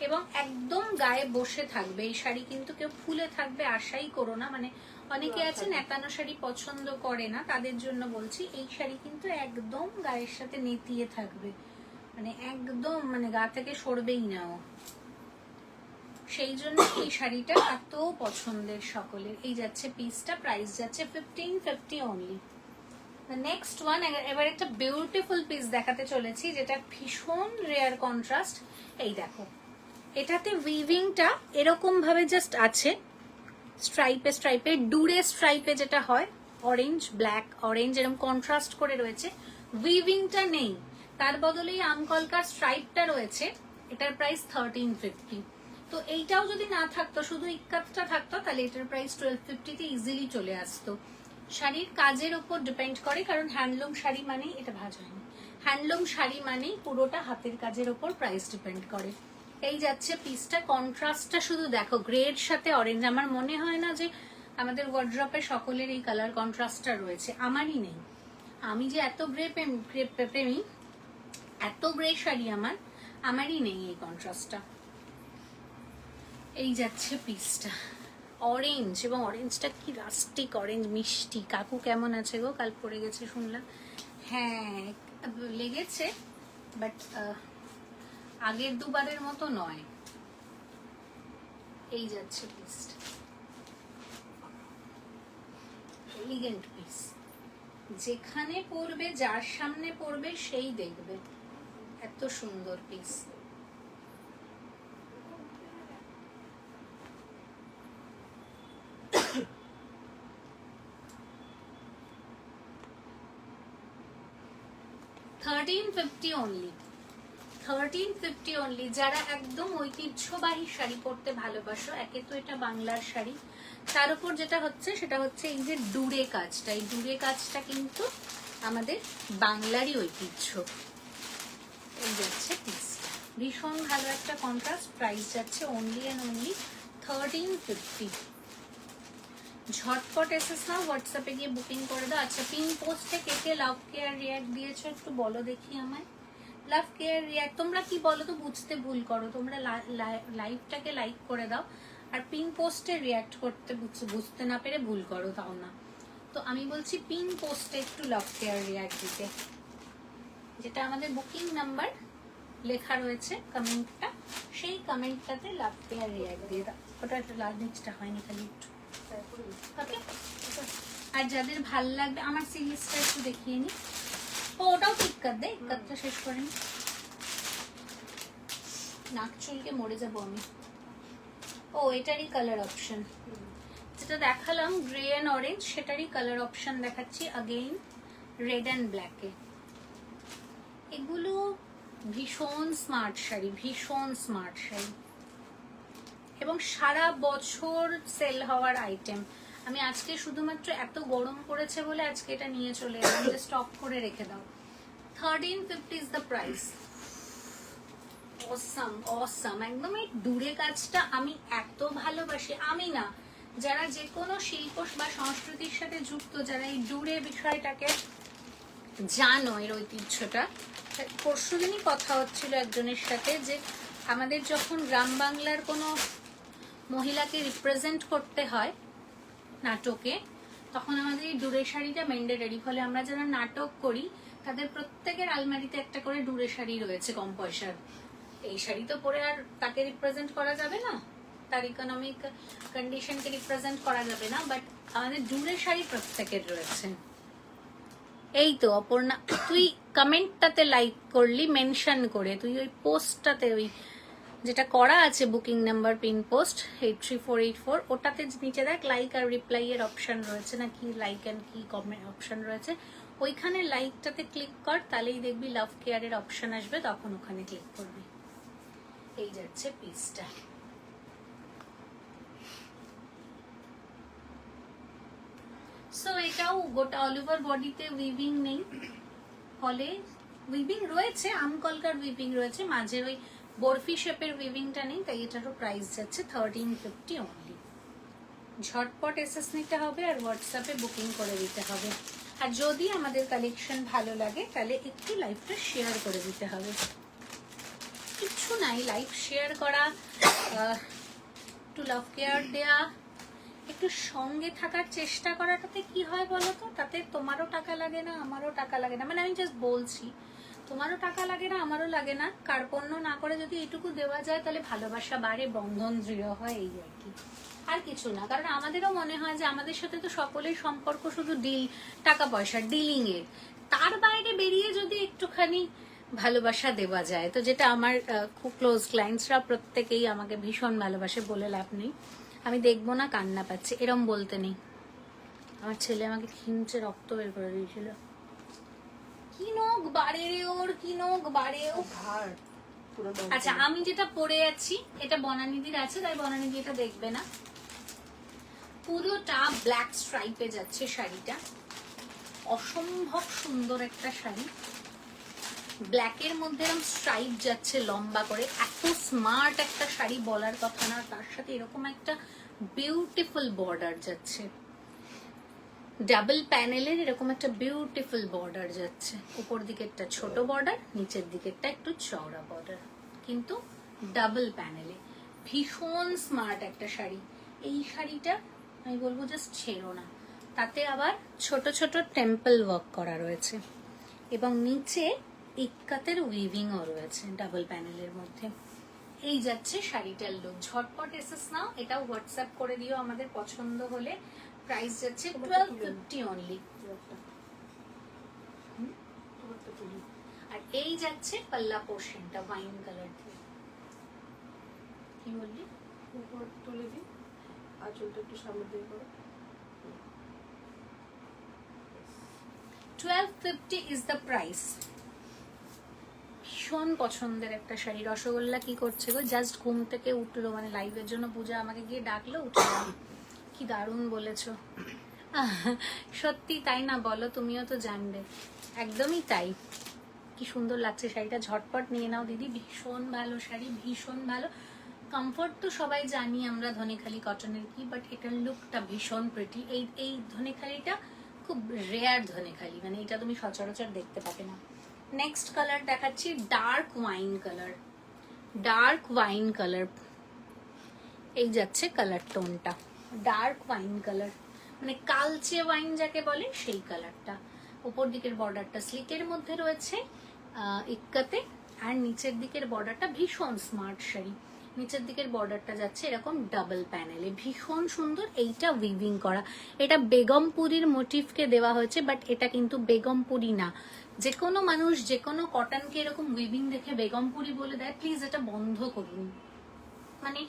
এবং একদম গায়ে বসে থাকবে। এই শাড়ি কিন্তু কেউ ফুলে থাকবে আশাই করো না, মানে অনেকে আছে নেতানো শাড়ি পছন্দ করে না, তাদের জন্য বলছি এই শাড়ি কিন্তু একদম গায়ের সাথে নেতিয়ে থাকবে, মানে একদম মানে গা থেকে সরবেই না ও। সেই জন্য এই শাড়িটা এত পছন্দের সকলের। এই যাচ্ছে পিসটা, প্রাইস যাচ্ছে 1550 অনলি। নেক্সট ওয়ান, এবার একটা বিউটিফুল পিস দেখাতে চলেছি যেটা ভীষণ রেয়ার কন্ট্রাস্ট। এই দেখো, এটাতে উইভিংটা এরকম ভাবে জাস্ট আছে, স্ট্রাইপে স্ট্রাইপে, ডুরে স্ট্রাইপে যেটা হয়, অরেঞ্জ ব্ল্যাক অরেঞ্জ এরকম কন্ট্রাস্ট করে রয়েছে, উইভিংটা নেই, তার বদলে আমকলকার স্ট্রাইপটা রয়েছে। এটার প্রাইস 1350। তো এইটাও যদি না থাকতো, শুধু ইক্কাতটা থাকতো, তাহলে এটার প্রাইস 1250-তে ইজিলি চলে আসতো। শাড়ির কাজের উপর ডিপেন্ড করে, কারণ হ্যান্ডলুম শাড়ি মানেই, এটা ভাঁজ হয়নি, হ্যান্ডলুম শাড়ি মানেই পুরোটা হাতের কাজের উপর প্রাইস ডিপেন্ড করে। এই যাচ্ছে পিসটা, কন্ট্রাস্টটা শুধু দেখো, গ্রের সাথে অরেঞ্জ। আমার মনে হয় না যে আমাদের ওয়ার্ড্রপে সকলের এই কালার কন্ট্রাস্টটা রয়েছে, আমারই নেই। আমি যে এত গ্রে প্রেমী, এত গ্রে শাড়ি আমারই নেই এই কন্ট্রাস্টটা। এই যাচ্ছে পিসটা, অরেঞ্জ, এবং অরেঞ্জটা কি রাস্টিক অরেঞ্জ, মিষ্টি। কাকু কেমন আছে গো? কাল পড়ে গেছে শুনলাম। হ্যাঁ লেগেছে, বাট আগের দুবারের মতো নয়। এই যাচ্ছে পিসটা, এলিগেন্ট পিস, যেখানে পরবে, যার সামনে পরবে সেই দেখবে, এত সুন্দর পিস। $1350 only, 1350 only. যারা একদম ঐতিহ্যবাহী শাড়ি পরতে ভালোবাসো, একে তো এটা বাংলার শাড়ি, তার উপর যেটা হচ্ছে সেটা হচ্ছে এই যে ডুরে কাজটা, এই ডুরে কাজটা কিন্তু আমাদের বাংলারই ঐতিহ্য। এই যাচ্ছে পিসটা, ভীষণ ভালো একটা কন্ট্রাস্ট। প্রাইস যাচ্ছে অনলি অ্যান্ড অনলি 1350। ঝটপট এসেস না, হোয়াটসঅ্যাপে গিয়ে বুকিং করে দাও। আচ্ছা, পিন পোস্টে কে কে লাভ কেয়ার রিয়াক্ট দিয়েছো একটু বলো দেখি আমায়। লাভ কেয়ার রিয়াক্ট তোমরা কি বলো তো, বুঝতে ভুল করো, তোমরা লাইভটাকে লাইক করে দাও, আর পিন পোস্টে রিয়াক্ট করতে বুঝতে না পেরে ভুল করো, তাও না। তো আমি বলছি পিন পোস্টে একটু লাভ কেয়ার রিয়াক্ট দিতে, যেটা আমাদের বুকিং নাম্বার লেখা রয়েছে কমেন্টটা, সেই কমেন্টটাতে লাভ কেয়ার রিয়াক্ট দিয়ে দাও। ওটা লাভ নিচটা হয়নি, খালি একটু ওকে। আর যাদের ভাল লাগবে, আমার সিরিজটা একটু দেখিয়ে নি। ও ওটাও তো ইক্কাত দে, ইক্কাতটা শেষ করে নি, নাক চুলকে মরে যাবো আমি। ও এটারই কালার অপশন, যেটা দেখালাম গ্রে অ্যান্ড অরেঞ্জ, সেটারই কালার অপশন দেখাচ্ছি अगेन রেড অ্যান্ড ব্ল্যাকে। এগুলো ভীষণ স্মার্ট শাড়ি, ভীষণ স্মার্ট শাড়ি, এবং সারা বছর সেল হওয়ার আইটেম। আমি আজকে শুধুমাত্র এত গরম পড়েছে বলে আজকে এটা নিয়ে চলে এলাম, যে স্টক করে রেখে দাও। 1350 is the price. Awesome awesome, একদম এই ডুরে কাজটা আমি এত ভালোবাসি। আমি না, যারা যে কোনো শিল্প বা সংস্কৃতির সাথে যুক্ত, যারা এই ডুরে বিষয়টাকে জানো, এর ঐতিহ্যটা। পরশুদিনই কথা হচ্ছিল একজনের সাথে, যে আমাদের যখন গ্রাম বাংলার কোনো মহিলাকে রিপ্রেজেন্ট করতে হয় নাটকে, তখন আমাদের এই ডুরে শাড়িটা ম্যান্ডেটরি। ফলে আমরা যারা নাটক করি, তাদের প্রত্যেকের আলমারিতে একটা করে ডুরে শাড়ি রয়েছে কম পয়সার। এই শাড়ি তো পরে আর তাকে রিপ্রেজেন্ট করা যাবে না, তার ইকোনমিক কন্ডিশনকে রিপ্রেজেন্ট করা যাবে না, বাট আমাদের ডুরে শাড়ি প্রত্যেকের রয়েছে। এই তো অপর্ণা, তুই কমেন্টটাতে লাইক করলি মেনশন করে, তুই ওই পোস্টটাতে, ওই যেটা করা আছে বুকিং নাম্বার পিন পোস্ট 83484, ওটাতে নিচে দেখ লাইক আর রিপ্লাই এর অপশন রয়েছে, না কি লাইক এন্ড কি কমেন্ট অপশন রয়েছে, ওইখানে লাইকটাতে ক্লিক কর, তাহলেই দেখবি লাভ কেয়ারের অপশন আসবে, তখন ওখানে ক্লিক করবি। এই যাচ্ছে পিসটা, সো এটাও গোটা অল ওভার বডিতে উইভিং নেই, ফলে উইভিং রয়েছে, আমকলকার উইভিং রয়েছে, মাঝে ওই বরফি শেপের উইভিংটা নেই, তাই এটারও প্রাইস যাচ্ছে 1350 অনলি। ঝটপট এসএস নিতে হবে আর হোয়াটসঅ্যাপে বুকিং করে দিতে হবে। আর যদি আমাদের কালেকশন ভালো লাগে তাহলে একটু লাইভটা শেয়ার করে দিতে হবে। কিচ্ছু নাই, লাইভ শেয়ার করা, একটু লাভ কেয়ার দেয়া, একটু সঙ্গে থাকার চেষ্টা করাটাতে কি হয় বলো তো, তাতে তোমারও টাকা লাগে না আমারও টাকা লাগে না, মানে আমি জাস্ট বলছি তোমারও টাকা লাগে না আমারও লাগে না, কার্পণ্য না করে যদি এইটুকু দেওয়া যায় তাহলে ভালোবাসা বাড়ে, বন্ধন দৃঢ় হয়, এই আর কি, আর কিছু না। কারণ আমাদেরও মনে হয় যে আমাদের সাথে তো সকলের সম্পর্ক শুধু ডিল, টাকা পয়সা ডিলিং এর, তার বাইরে বেরিয়ে যদি একটুখানি ভালোবাসা দেওয়া যায়, তো যেটা আমার খুব ক্লোজ ক্লায়েন্টসরা প্রত্যেকেই আমাকে ভীষণ ভালোবাসে, বলে লাভ নেই। আমি দেখবো না কান্না পাচ্ছে এরম বলতে নেই, আমার ছেলে আমাকে খিমচে রক্ত বের করে দিয়েছিল। কি নখ বাড়ে রে ওর, কি নখ বাড়ে ও। আচ্ছা আমি যেটা পরে আছি এটা বনানিধির আছে, তাই বনানিধি এটা দেখবে না। পুরোটা ব্ল্যাক স্ট্রাইপে যাচ্ছে শাড়িটা, অসম্ভব সুন্দর একটা শাড়ি, ব্ল্যাকের মধ্যে এরকম স্ট্রাইপ যাচ্ছে লম্বা করে, এত স্মার্ট একটা শাড়ি বলার কথা না, তার সাথে এরকম একটা বিউটিফুল বর্ডার যাচ্ছে, ডাবল প্যানেলের এরকম একটা বিউটিফুল বর্ডার যাচ্ছে, উপর দিকেরটা ছোট বর্ডার, নিচের দিকেরটা একটু চওড়া বর্ডার, কিন্তু ডাবল প্যানেলে, ভীষণ স্মার্ট একটা শাড়ি। এই শাড়িটা আমি বলবো জাস্ট ছেড়ো না, তাতে আবার ছোট ছোট টেম্পল ওয়ার্ক করা রয়েছে এবং নিচে ইক্কাতের উইভিংও রয়েছে ডাবল প্যানেলের মধ্যে। এই যাচ্ছে শাড়িটার লুক। ঝটপট এসেস নাও, এটাও হোয়াটসঅ্যাপ করে দিও আমাদের পছন্দ হলে। প্রাইস যাচ্ছে 1250 অনলি। আর এই যাচ্ছে পাল্লা পোর্শনটা ওয়াইন কালার দিয়ে। কি বললি? উপর তুলে দিই, আঁচলটা একটু সামনে দিয়ে করো। 1250 ইজ দ্য প্রাইস। ভীষণ পছন্দের একটা শাড়ি। রসগোল্লা কি করছে গো? জাস্ট ঘুম থেকে উঠলো, মানে লাইভের জন্য পূজা আমাকে গিয়ে ডাকলো, উঠলাম। কি দারুণ বলেছো। সত্যি তাই না বলো? তুমিও তো জানবে, একদমই তাই। কি সুন্দর লাগছে শাড়িটা, ঝটপট নিয়ে নাও দিদি, ভীষণ ভালো শাড়ি, ভীষণ ভালো। কমফোর্ট তো সবাই জানি আমরা ধনেখালি কটনের কি, বাট এটার লুকটা ভীষণ প্রিটি। এই ধনেখালিটা খুব রেয়ার ধনেখালি, মানে এটা তুমি সচরাচর দেখতে পাবে না। নেক্সট কালার দেখাচ্ছি dark wine colour. Dark wine colour, এই যাচ্ছে কালার টোনটা, ডার্ক ওয়াইন কালার, মানে কালচে ওয়াইন যাকে বলে সেই কালারটা। উপর দিকের বর্ডারটা স্লিকের মধ্যে রয়েছে ইক্কাতে, আর নিচের দিকের বর্ডারটা ভীষণ স্মার্ট শাড়ি, নিচের দিকের বর্ডারটা যাচ্ছে এরকম ডাবল প্যানেলে, ভীষণ সুন্দর। এইটা উইভিং করা, এটা বেগমপুরীর মোটিভকে দেওয়া হয়েছে, বাট এটা কিন্তু বেগমপুরী না। যে কোনো মানুষ যে কোনো কটনকে এরকম উইভিং দেখে বেগমপুরী বলে দেয়, প্লিজ এটা বন্ধ করুন। মানে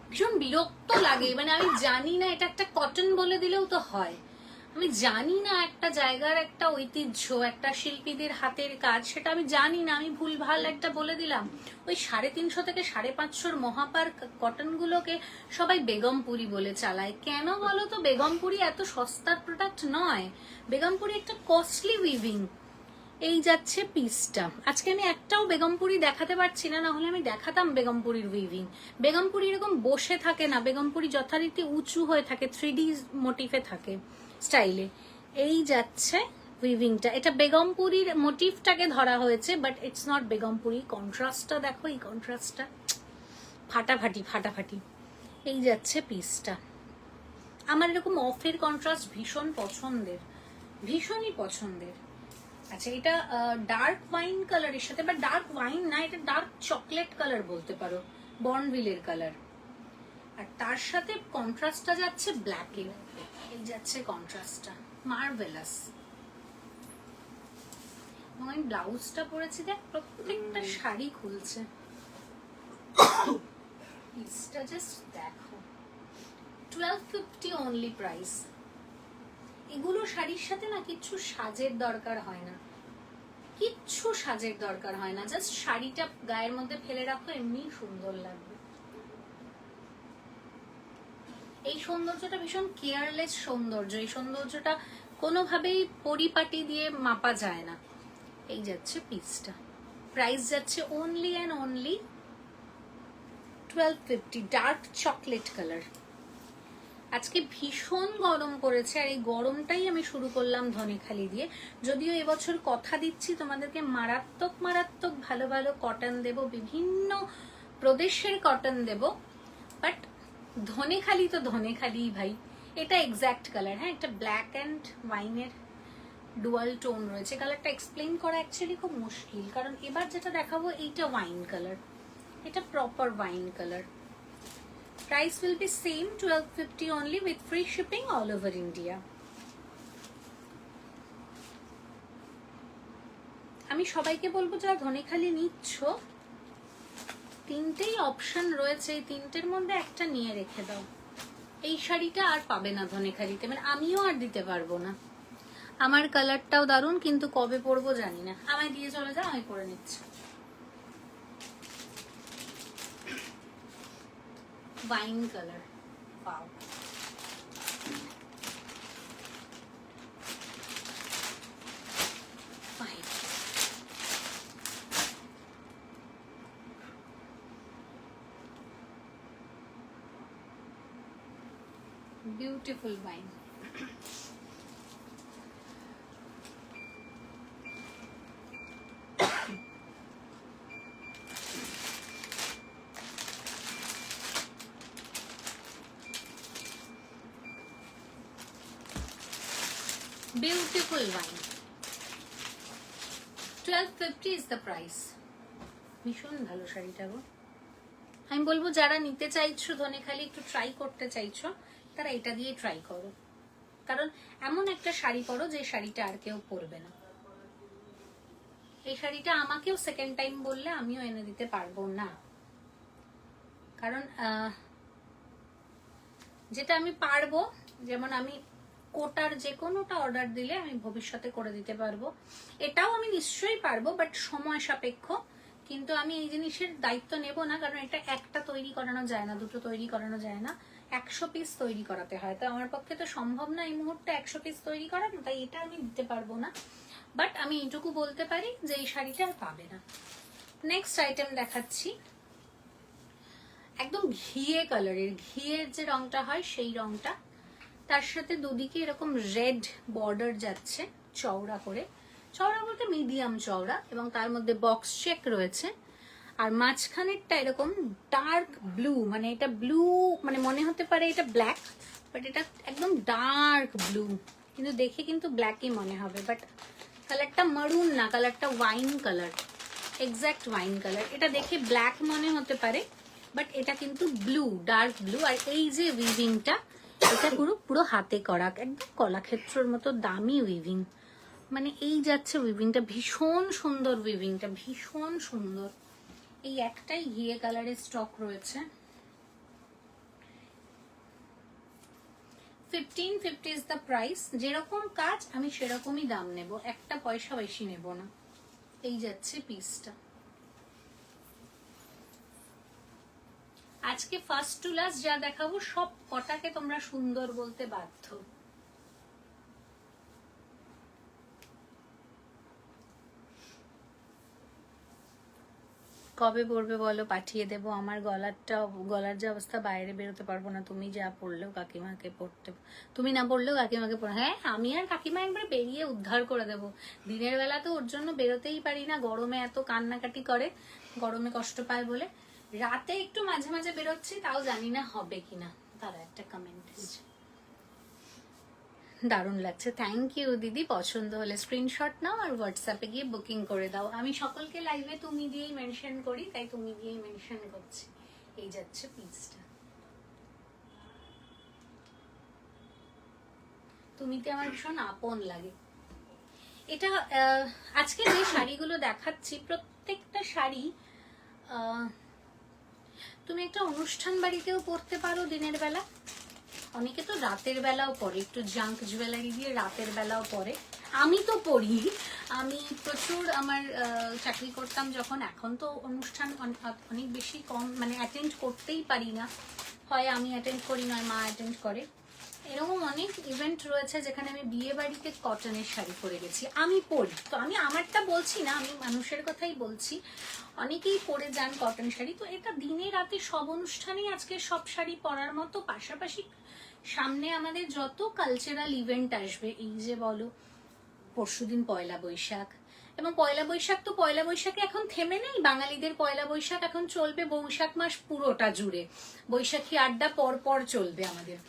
ভীষণ বিরক্ত লাগে, মানে আমি জানি না, এটা একটা কটন বলে দিলেও তো হয়, আমি জানি না একটা জায়গার একটা ঐতিহ্য, একটা শিল্পীদের হাতের কাজ, সেটা আমি জানি না, আমি ভুলভাল একটা বলে দিলাম। ওই 350 থেকে 550 মহাপার কটন গুলোকে সবাই বেগমপুরি বলে চালায়। কেন বলো তো? বেগমপুরি এত সস্তার প্রোডাক্ট নয়, বেগমপুরি একটা কস্টলি উইভিং। এই যাচ্ছে পিসটা। আজকে আমি একটাও বেগমপুরি দেখাতে পারছি না, হলে আমি দেখাতাম বেগমপুরির উইভিং। বেগমপুরি এরকম বসে থাকে না, বেগমপুরি যথারীতি উঁচু হয়ে থাকে, 3D মোটিফে থাকে স্টাইলে। এই যাচ্ছে উইভিংটা, এটা বেগমপুরির মোটিভটাকে ধরা হয়েছে, বাট ইটস নট বেগমপুরি। কন্ট্রাস্টটা দেখো, এই কন্ট্রাস্টটা ফাটাফাটি ফাটাফাটি। এই যাচ্ছে পিসটা। আমার এরকম অফের কন্ট্রাস্ট ভীষণ পছন্দের, ভীষণই পছন্দের। আচ্ছা এটা ডার্ক ওয়াইন কালারের সাথে, বা ডার্ক ওয়াইন না, এটা ডার্ক চকলেট কালার বলতে পারো, বর্নভিলের কালার। আর তার সাথে কন্ট্রাস্টটা যাচ্ছে ব্ল্যাকের, এই যাচ্ছে কন্ট্রাস্টটা, মার্ভেলাস। এবং আমি ব্লাউজটা পরেছি, দেখ প্রত্যেকটা শাড়ি খুলছে। পিসটা জাস্ট দেখো, 1250 অনলি প্রাইস। এগুলো শাড়ির সাথে না কিচ্ছু সাজের দরকার হয় না, কিচ্ছু সাজের দরকার হয় না, জাস্ট শাড়িটা গায়ের মধ্যে ফেলে রাখো, এমনি সুন্দর লাগবে। এই সৌন্দর্যটা ভীষণ কেয়ারলেস সৌন্দর্য, এই সৌন্দর্যটা কোনোভাবেই পরিপাটি দিয়ে মাপা যায় না। এই যাচ্ছে পিসটা, প্রাইস যাচ্ছে only and only 1250 dark chocolate colour. আজকে ভীষণ গরম পড়েছে, আর এই গরমটাই আমি শুরু করলাম ধনেখালি দিয়ে। যদিও এবছর কথা দিচ্ছি তোমাদেরকে মারাত্মক মারাত্মক ভালো ভালো কটন দেব, বিভিন্ন প্রদেশের কটন দেব, বাট ধনেখালি তো ধনেখালি ভাই। এটা এক্স্যাক্ট কালার, হ্যাঁ, একটা ব্ল্যাক অ্যান্ড ওয়াইনের ডুয়াল টোন রয়েছে। কালারটা এক্সপ্লেন করা অ্যাকচুয়ালি খুব মুশকিল, কারণ এবার যেটা দেখাবো এইটা ওয়াইন কালার, এটা proper wine colour. Price will be same 1250 only with free shipping all over India. আমি সবাইকে বলবো যারা ধনেখালি নিচ্ছ, তিনটেই অপশন রয়েছে, এই তিনটের মধ্যে একটা নিয়ে রেখে দাও। এই শাড়িটা আর পাবে না ধনেখালিতে, মানে আমিও আর দিতে পারবো না। আমার কালারটাও দারুণ, কিন্তু কবে পরবো জানি না। আমায় দিয়ে চলে যাও, আমি পরে নিচ্ছি। Wine color. Wow. Fine. Beautiful wine. Beautiful wine. 1250 is the price. ভীষণ ভালো শাড়িটা গো। আমি বলবো যারা নিতে চাইছো ধনেখালি, একটু ট্রাই করতে চাইছো, তারা এটা দিয়ে ট্রাই করো, কারণ এমন একটা শাড়ি পরো যে শাড়িটা আর কেউ পরবে না। এই শাড়িটা আমাকেও সেকেন্ড টাইম বললে আমিও এনে দিতে পারবো না, কারণ যেটা আমি পারবো, যেমন আমি কোটার যে কোনোটা অর্ডার দিলে আমি ভবিষ্যতে করে দিতে পারবো, এটাও আমি নিশ্চয়ই পারবো, বাট সময় সাপেক্ষ। কিন্তু আমি এই জিনিসের দায়িত্ব নেব না, কারণ এটা একটা তৈরি করানো যায় না, দুটো তৈরি করানো যায় না, 100 পিস তৈরি করাতে হয়। তো আমার পক্ষে তো সম্ভব না এই মুহূর্তে 100 পিস তৈরি করানো, তাই এটা আমি দিতে পারবো না। বাট আমি এইটুকু বলতে পারি যে এই শাড়িটা আর পাবে না। নেক্সট আইটেম দেখাচ্ছি, একদম ঘিয়ে কালারের, ঘিয়ের যে রংটা হয় সেই রংটা, তার সাথে দুদিকে এরকম রেড বর্ডার যাচ্ছে চওড়া করে, চওড়া বলতে মিডিয়াম চওড়া, এবং তার মধ্যে বক্স চেক রয়েছে। আর মাঝখানেরটা এরকম ডার্ক ব্লু, মানে এটা ব্লু, মানে মনে হতে পারে এটা ব্ল্যাক, বাট এটা একদম ডার্ক ব্লু, কিন্তু দেখে কিন্তু ব্ল্যাকই মনে হবে, বাট কালারটা মারুন না, কালারটা wine colour, exact wine colour. এটা দেখে ব্ল্যাক মনে হতে পারে, বাট এটা কিন্তু ব্লু, ডার্ক ব্লু। আর এই যে উইভিংটা, এটা পুরো হাতে করা, একদম কলাক্ষেত্রের মতো দামি উইভিং, মানে এই যাচ্ছে উইভিংটা, ভীষণ সুন্দর উইভিংটা, ভীষণ সুন্দর। এই একটাই ঘিয়ে কালারের স্টক রয়েছে। 1550 is the price. যেরকম কাজ আমি সেরকমই দাম নেব, একটা পয়সা বেশি নেব না। এই যাচ্ছে পিসটা। আজকে ফার্স্ট টু লাস্ট যা দেখাবো সব কটাকে তোমরা সুন্দর বলতে বাধ্য। কবে পড়বে বলো, পাঠিয়ে দেবো। আমার গলার যে অবস্থা, বাইরে বেরোতে পারবো না। তুমি যা পড়লেও কাকিমাকে পড়তে, তুমি না পড়লেও কাকিমাকে পড়ে, হ্যাঁ আমি আর কাকিমা একবার বেরিয়ে উদ্ধার করে দেবো। দিনের বেলা তো ওর জন্য বেরোতেই পারি না, গরমে এত কান্নাকাটি করে, গরমে কষ্ট পায় বলে। রাতে একটু মাঝে মাঝে বেরোচ্ছি, তাও জানি না হবে কিনা। তারা একটা কমেন্ট এসেছে, দারুণ লাগছে, থ্যাংক ইউ দিদি। পছন্দ হলে স্ক্রিনশট নাও আর হোয়াটসঅ্যাপে গিয়ে বুকিং করে দাও। আমি সকলকে লাইভে তুমি দিয়েই মেনশন করি, তাই তুমি দিয়েই মেনশন করছি। এই যাচ্ছে পিসটা, তুমিতে আমার ভীষণ আপন লাগে। এটা আজকে যে শাড়িগুলো দেখাচ্ছি, প্রত্যেকটা শাড়ি তুমি একটা অনুষ্ঠান বাড়িতেও পরতে পারো দিনের বেলা, অনেকে তো রাতের বেলাও পরে, একটু জাঙ্ক জুয়েলারি দিয়ে রাতের বেলাও পরে। আমি তো পরি, আমি প্রচুর, আমার চাকরি করতাম যখন, এখন তো অনুষ্ঠান অনেক বেশি কম, মানে অ্যাটেন্ড করতেই পারি না, হয় আমি অ্যাটেন্ড করি নয় মা অ্যাটেন্ড করে। এরকম অনেক ইভেন্ট রয়েছে যেখানে আমি বিয়ে বাড়িতে কটনের শাড়ি পরে গেছি, আমি পরি, তো আমি আমারটা বলছি না, আমি মানুষের কথাই বলছি। অনেকেই পরে যান কটন শাড়ি, তো এটা দিনে রাতে সব অনুষ্ঠানেই আজকে সব শাড়ি পরার মতো। পাশাপাশি সামনে আমাদের যত কালচারাল ইভেন্ট আসবে, এই যে বলো পরশুদিন পয়লা বৈশাখ, এবং পয়লা বৈশাখ তো পয়লা বৈশাখে এখন থেমে নেই, বাঙালিদের পয়লা বৈশাখ এখন চলবে বৈশাখ মাস পুরোটা জুড়ে, বৈশাখী আড্ডা পর পর চলবে আমাদের।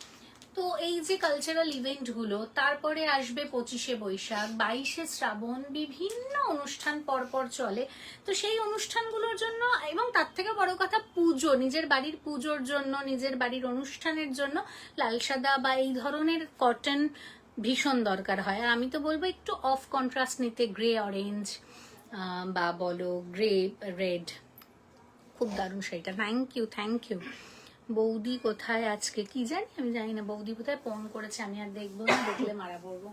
তো এই যে কালচারাল ইভেন্ট গুলো, তারপরে আসবে 25শে বৈশাখ, 22শে শ্রাবণ, বিভিন্ন অনুষ্ঠান পরপর চলে। তো সেই অনুষ্ঠানগুলোর জন্য, এবং তার থেকে বড় কথা পুজো, নিজের বাড়ির পুজোর জন্য, নিজের বাড়ির অনুষ্ঠানের জন্য লাল সাদা বা এই ধরনের কটন ভীষণ দরকার হয়। আর আমি তো বলবো একটু অফ কন্ট্রাস্ট নিতে, গ্রে অরেঞ্জ বা বলো গ্রে রেড, খুব দারুণ শাড়িটা। Thank you, thank you. বৌদি কোথায় আজকে কি জানি, আমি জানি না বৌদি কোথায় ফোন করেছে, আমি আর দেখবো না, দেখলে মারা পড়বো।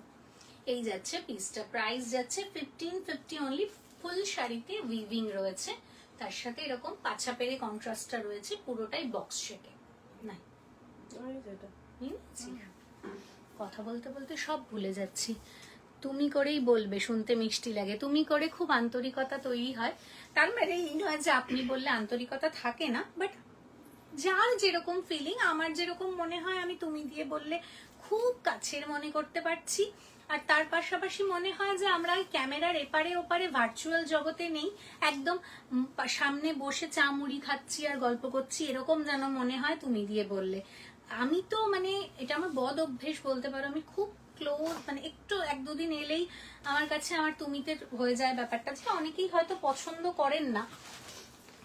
এই যাচ্ছে পিসটা, প্রাইস যাচ্ছে 1550 অনলি। ফুল শাড়িতে উইভিং রয়েছে, তার সাথে এরকম পাছা পেরে কন্ট্রাস্টটা রয়েছে, পুরোটাই বক্স শেপে। না কথা বলতে বলতে সব ভুলে যাচ্ছি। তুমি করেই বলবে, শুনতে মিষ্টি লাগে, তুমি করে খুব আন্তরিকতা তৈরি হয়। তার মানে এই নয় যে আপনি বললে আন্তরিকতা থাকে না, বাট যার যেরকম ফিলিং, আমার যেরকম মনে হয় আমি তুমি দিয়ে বললে খুব কাছের মনে করতে পারছি। আর তার পাশাপাশি মনে হয় যে আমরা ওই ক্যামেরার এপারে ওপারে ভার্চুয়াল জগতে নেই, একদম সামনে বসে চা মুড়ি খাচ্ছি আর গল্প করছি, এরকম যেন মনে হয় তুমি দিয়ে বললে। আমি তো মানে এটা আমার বদ অভ্যেস বলতে পারো, আমি খুব ক্লোজ, মানে একটু এক দুদিন এলেই আমার কাছে আমার তুমিতে হয়ে যায় ব্যাপারটা, যে অনেকেই হয়তো পছন্দ করেন না,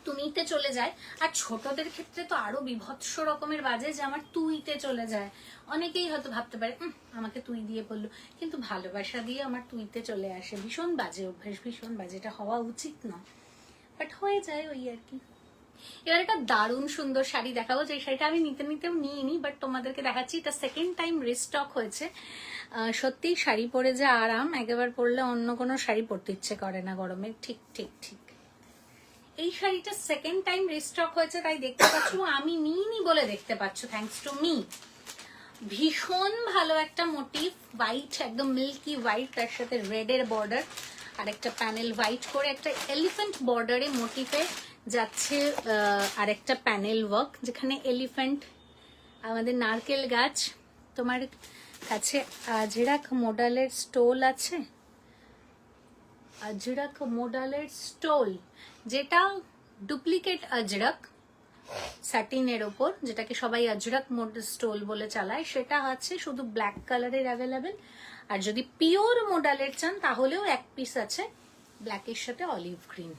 তুমিতে চলে যায়। আর ছোটদের ক্ষেত্রে তো আরো বিভৎস রকমের বাজে, যে আমার তুইতে চলে যায়। অনেকেই হয়তো ভাবতে পারে আমাকে তুই দিয়ে বললো, কিন্তু ভালোবাসা দিয়ে আমার তুইতে চলে আসে। ভীষণ বাজে অভ্যেস, ভীষণ বাজে, এটা হওয়া উচিত না, বাট হয়ে যায় ওই আর কি। এবার একটা দারুণ সুন্দর শাড়ি দেখাবো, যে শাড়িটা আমি নিতে নিতেও নিইনি, বাট তোমাদেরকে দেখাচ্ছি। এটা সেকেন্ড টাইম রিস্টক হয়েছে। সত্যিই শাড়ি পরে যে আরাম, একবার পরলে অন্য কোনো শাড়ি পরতে ইচ্ছে করে না গরমে। ঠিক ঠিক ঠিক, এই শাড়িটা সেকেন্ড টাইম রিস্টক হয়েছে, তাই দেখতে পাচ্ছ, আমি নিইনি বলে দেখতে পাচ্ছ, থ্যাঙ্কস টু মি। ভীষণ ভালো একটা মোটিভ, হোয়াইট, একদম মিল্কি হোয়াইট, তার সাথে রেড এর বর্ডার, আর একটা প্যানেল হোয়াইট করে একটা এলিফ্যান্ট বর্ডারে মোটিভে যাচ্ছে, আর একটা প্যানেল ওয়ার্ক, যেখানে এলিফ্যান্ট, আমাদের নারকেল গাছ। তোমার কাছে আজরাক মডেলের স্টোল আছে? আজরাক মডেলের স্টোল, যেটা ডুপ্লিকেট আজরাক স্যাটিনের ওপর, যেটাকে সবাই আজরাক মডেল স্টোল বলে চালায়, সেটা আছে শুধু ব্ল্যাক কালারের অ্যাভেলেবেল। আর যদি পিওর মডেলের চান তাহলেও এক পিস আছে ব্ল্যাকের সাথে অলিভ গ্রিন।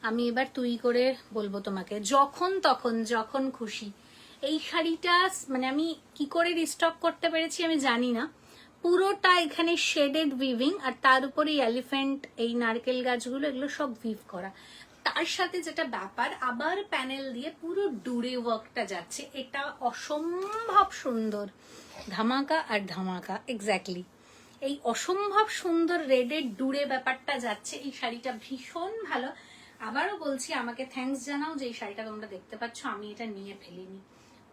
আমি এবার তুই করে বলবো তোমাকে, যখন তখন যখন খুশি। এই শাড়িটা মানে আমি কি করে রিস্টক করতে পেরেছি আমি জানি না, পুরোটা এখানে শেডেড উইভিং, আর তার উপরে এলিফ্যান্ট, এই নারকেল গাছগুলো, এগুলো সব উইভ করা। তার সাথে যেটা ব্যাপার, আবার প্যানেল দিয়ে পুরো ডুরে ওয়ার্কটা যাচ্ছে, এটা অসম্ভব সুন্দর, ধামাকা আর ধামাকা। এক্স্যাক্টলি এই অসম্ভব সুন্দর রেডের ডুরে ব্যাপারটা যাচ্ছে, এই শাড়িটা ভীষণ ভালো। আবারও বলছি, আমাকে থ্যাঙ্কস জানাও যে এই শাড়িটা তোমরা দেখতে পাচ্ছ, আমি এটা নিয়ে ফেলিনি।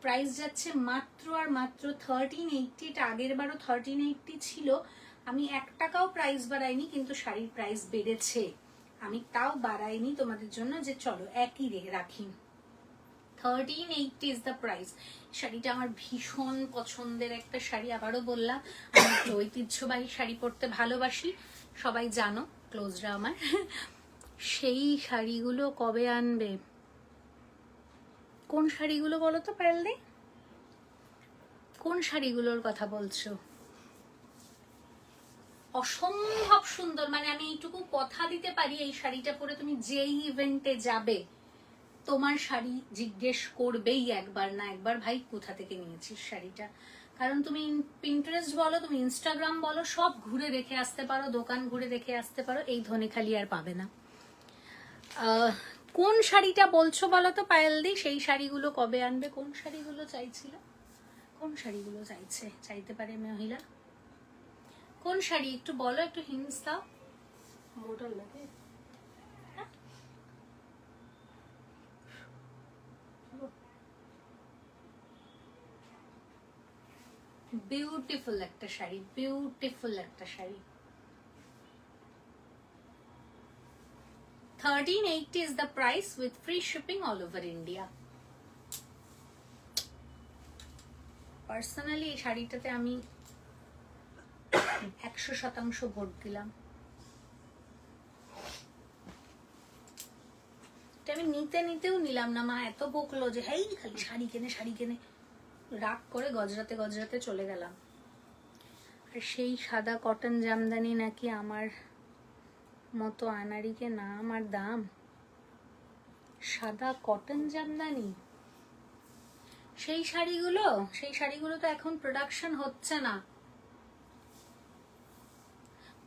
প্রাইস যাচ্ছে মাত্র আর মাত্র 1380। এটা আগের বারও 1380 ছিল, আমি 1 টাকাও প্রাইস বাড়াইনি, কিন্তু শাড়ির প্রাইস বেড়েছে, আমি তাও বাড়াইনি তোমাদের জন্য, যে চলো একই রাখি। 1380 ইজ দ্য প্রাইস। শাড়িটা আমার ভীষণ পছন্দের একটা শাড়ি, আবারও বললাম আমি একটু ঐতিহ্যবাহী শাড়ি পরতে ভালোবাসি, সবাই জানো, ক্লোজরা আমার। সেই শাড়িগুলো কবে আনবে? কোন শাড়িগুলো বলো তো পারলে, কোন শাড়িগুলোর কথা বলছো? অসম্ভব সুন্দর, মানে আমি এইটুকু কথা দিতে পারি, এই শাড়িটা পরে তুমি যেই ইভেন্টে যাবে তোমার শাড়ি জিজ্ঞেস করবেই একবার না একবার, ভাই কোথা থেকে নিয়েছিস শাড়িটা। কারণ তুমি পিন্টারেস্ট বলো, তুমি ইনস্টাগ্রাম বলো, সব ঘুরে দেখে আসতে পারো, দোকান ঘুরে দেখে আসতে পারো, এই ধনে খালি আর পাবে না। কোন শাড়িটা বলছো বলো তো পায়েল দি, সেই শাড়িগুলো কবে আনবে? কোন শাড়িগুলো চাইছিল, কোন শাড়িগুলো চাইতে পারে মহিলা, কোন শাড়ি একটু বলো, একটু হিন্টস দাও। মডেল নাকি? বিউটিফুল একটা শাড়ি, বিউটিফুল একটা sari. 1380 is the price with free shipping all over India. Personally এই শাড়িটাতে আমি 100% ভোট দিলাম। এটা আমি নিতেও নিলাম না, মা এত বকলো যে হেই খালি শাড়ি কেনে, রাগ করে গজরাতে চলে গেলাম। আর সেই সাদা কটন জামদানি নাকি আমার মতো আনাড়িকে নাম আর দাম। সাদা কটন জামদানি, সেই শাড়িগুলো তো এখন প্রোডাকশন হচ্ছে না।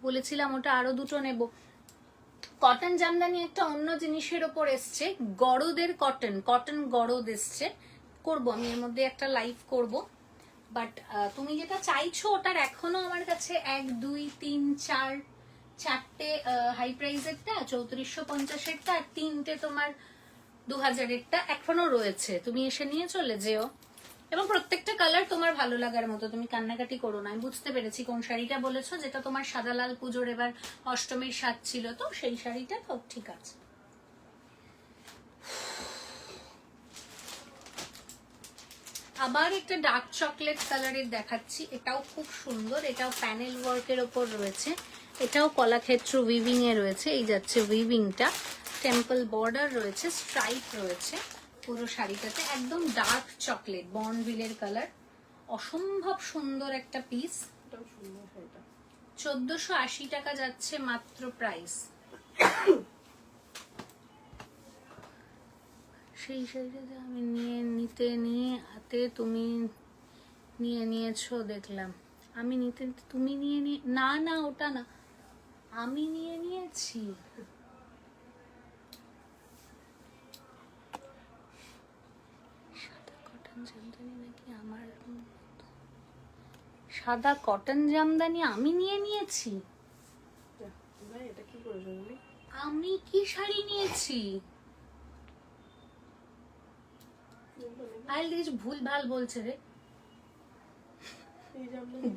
বলেছিলাম ওটা আরো দুটো নেব। কটন জামদানি একটা অন্য জিনিসের ওপর এসছে, গরদের কটন গরদ এসছে, করবো আমি এর মধ্যে একটা লাইভ করব। বাট তুমি যেটা চাইছো ওটার এখনো আমার কাছে 1 2 3 4 চারটে হাই প্রাইসেরটা 3450-এরটা আর 3টে তোমার 2000-এরটা এখনো রয়েছে। তুমি এসে নিয়ে চলে যেও, এবং প্রত্যেকটা কালার তোমার ভালো লাগার মতো, তুমি কান্নাকাটি করো না। আমি বুঝতে পেরেছি কোন শাড়িটা বলেছো, যেটা তোমার সাদা লাল পুজোর এবার অষ্টমীর স্বাদ ছিল, তো সেই শাড়িটা তো ঠিক আছে। আবার একটা ডার্ক চকলেট কালারের দেখাচ্ছি, এটাও খুব সুন্দর, এটাও প্যানেল ওয়ার্কের ওপর রয়েছে, এটাও কলাক্ষেত্র উইভিং এ রয়েছে। এই যাচ্ছে উইভিংটা, টেম্পল বর্ডার রয়েছে, স্ট্রাইপ রয়েছে পুরো শাড়িটাতে, একদম ডার্ক চকলেট বর্নভিলের কালার, অসম্ভব সুন্দর একটা পিস। 1480 টাকা যাচ্ছে মাত্র প্রাইস। সেই শাড়িটা আমি নিয়ে হাতে তুমি নিয়েছো দেখলাম, আমি তুমি না ওটা না, আমি নিয়েছি। সাদা কটন জামদানি নাকি আমার, সাদা কটন জামদানি আমি নিয়েছি। এটা কি করেছো তুমি? আমি কি শাড়ি নিয়েছি? আইল কিছু ভুল ভাল বলছে রে,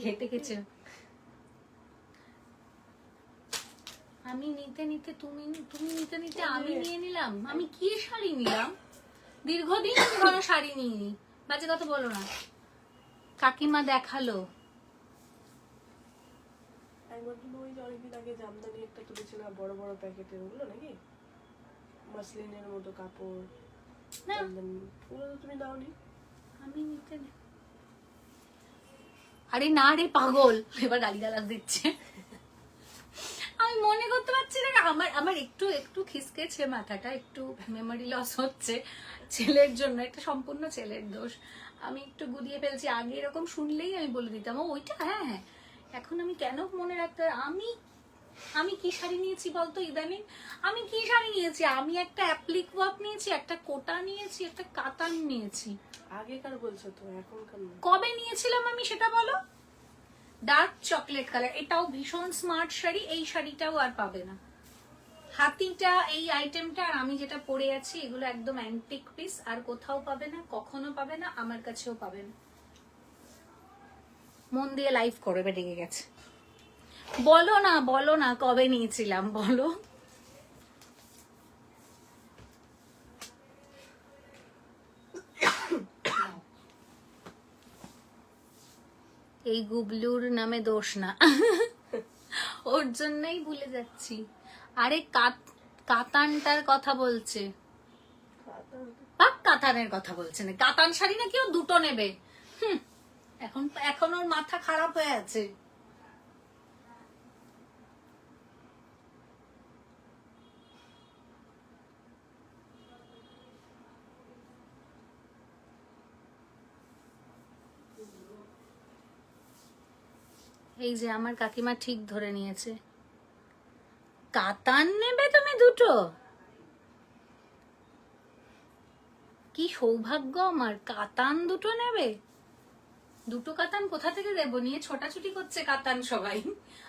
ঘেটে গেছে। আমি নিতে তুমি নিতে আমি নিয়ে নিলাম। আমি কি শাড়ি নিলাম? দীর্ঘদিন কোনো শাড়ি নিইনি, বাজে কথা বলো না। কাকিমা দেখালো, অনেকদিন আগে জামদানি একটা তুলেছিল বড় বড় প্যাকেটের, ওগুলো নাকি মাসলিনের মতো কাপড় জামদানি, ওগুলো তো তুমি দাওনি। আমি আরে না রে পাগল, এবার গালিগালাজ দিচ্ছে। আমি মনে করতে পারছি না, আমার একটু খিসকেছে মাথাটা, একটু মেমোরি লস হচ্ছে ছেলের জন্য, এটা সম্পূর্ণ ছেলের দোষ। আমি একটু গুলিয়ে ফেলছি, আগে এরকম শুনলেই আমি বলে দিতাম ওইটা। হ্যাঁ, এখন আমি কেন মনে রাখতে, আমি কি শাড়ি নিয়েছি বলতো ইদানিং? আমি কি শাড়ি নিয়েছি? আমি একটা অ্যাপ্লিক ওয়ার্ক নিয়েছি, একটা কোটা নিয়েছি, একটা কাতান নিয়েছি। আগেকার বলছো তো, এখনকার না। কবে নিয়েছিলাম আমি সেটা বলো? ডার্ক চকলেট কালার, এটাও ভীষণ স্মার্ট শাড়ি। এই শাড়িটাও আর পাবে না। হাতিটা, এই আইটেমটা আর আমি যেটা পরে আছি, এগুলো একদম অ্যান্টিক পিস, আর কোথাও পাবে না, কখনো পাবে না, আমার কাছেও পাবে না। মন দিয়ে লাইভ করবে, রেগে গেছে। বলো না কবে নিয়েছিলাম বলো। এই গুবলুর নামে দোষ না, ওর জন্যই ভুলে যাচ্ছি। আরে কাতানটার কথা বলছে, কাতানের কথা বলছে না। কাতান শাড়ি না কেউ দুটো নেবে, এখন ওর মাথা খারাপ হয়ে আছে। এই যে আমার কাকিমা ঠিক ধরে নিয়েছে, কাতান নেবে তুমি দুটো? কি সৌভাগ্য আমার, কাতান দুটো নেবে। দুটো কাতান কোথা থেকে দেবো, নিয়ে ছোটাছুটি করছে কাতান সবাই।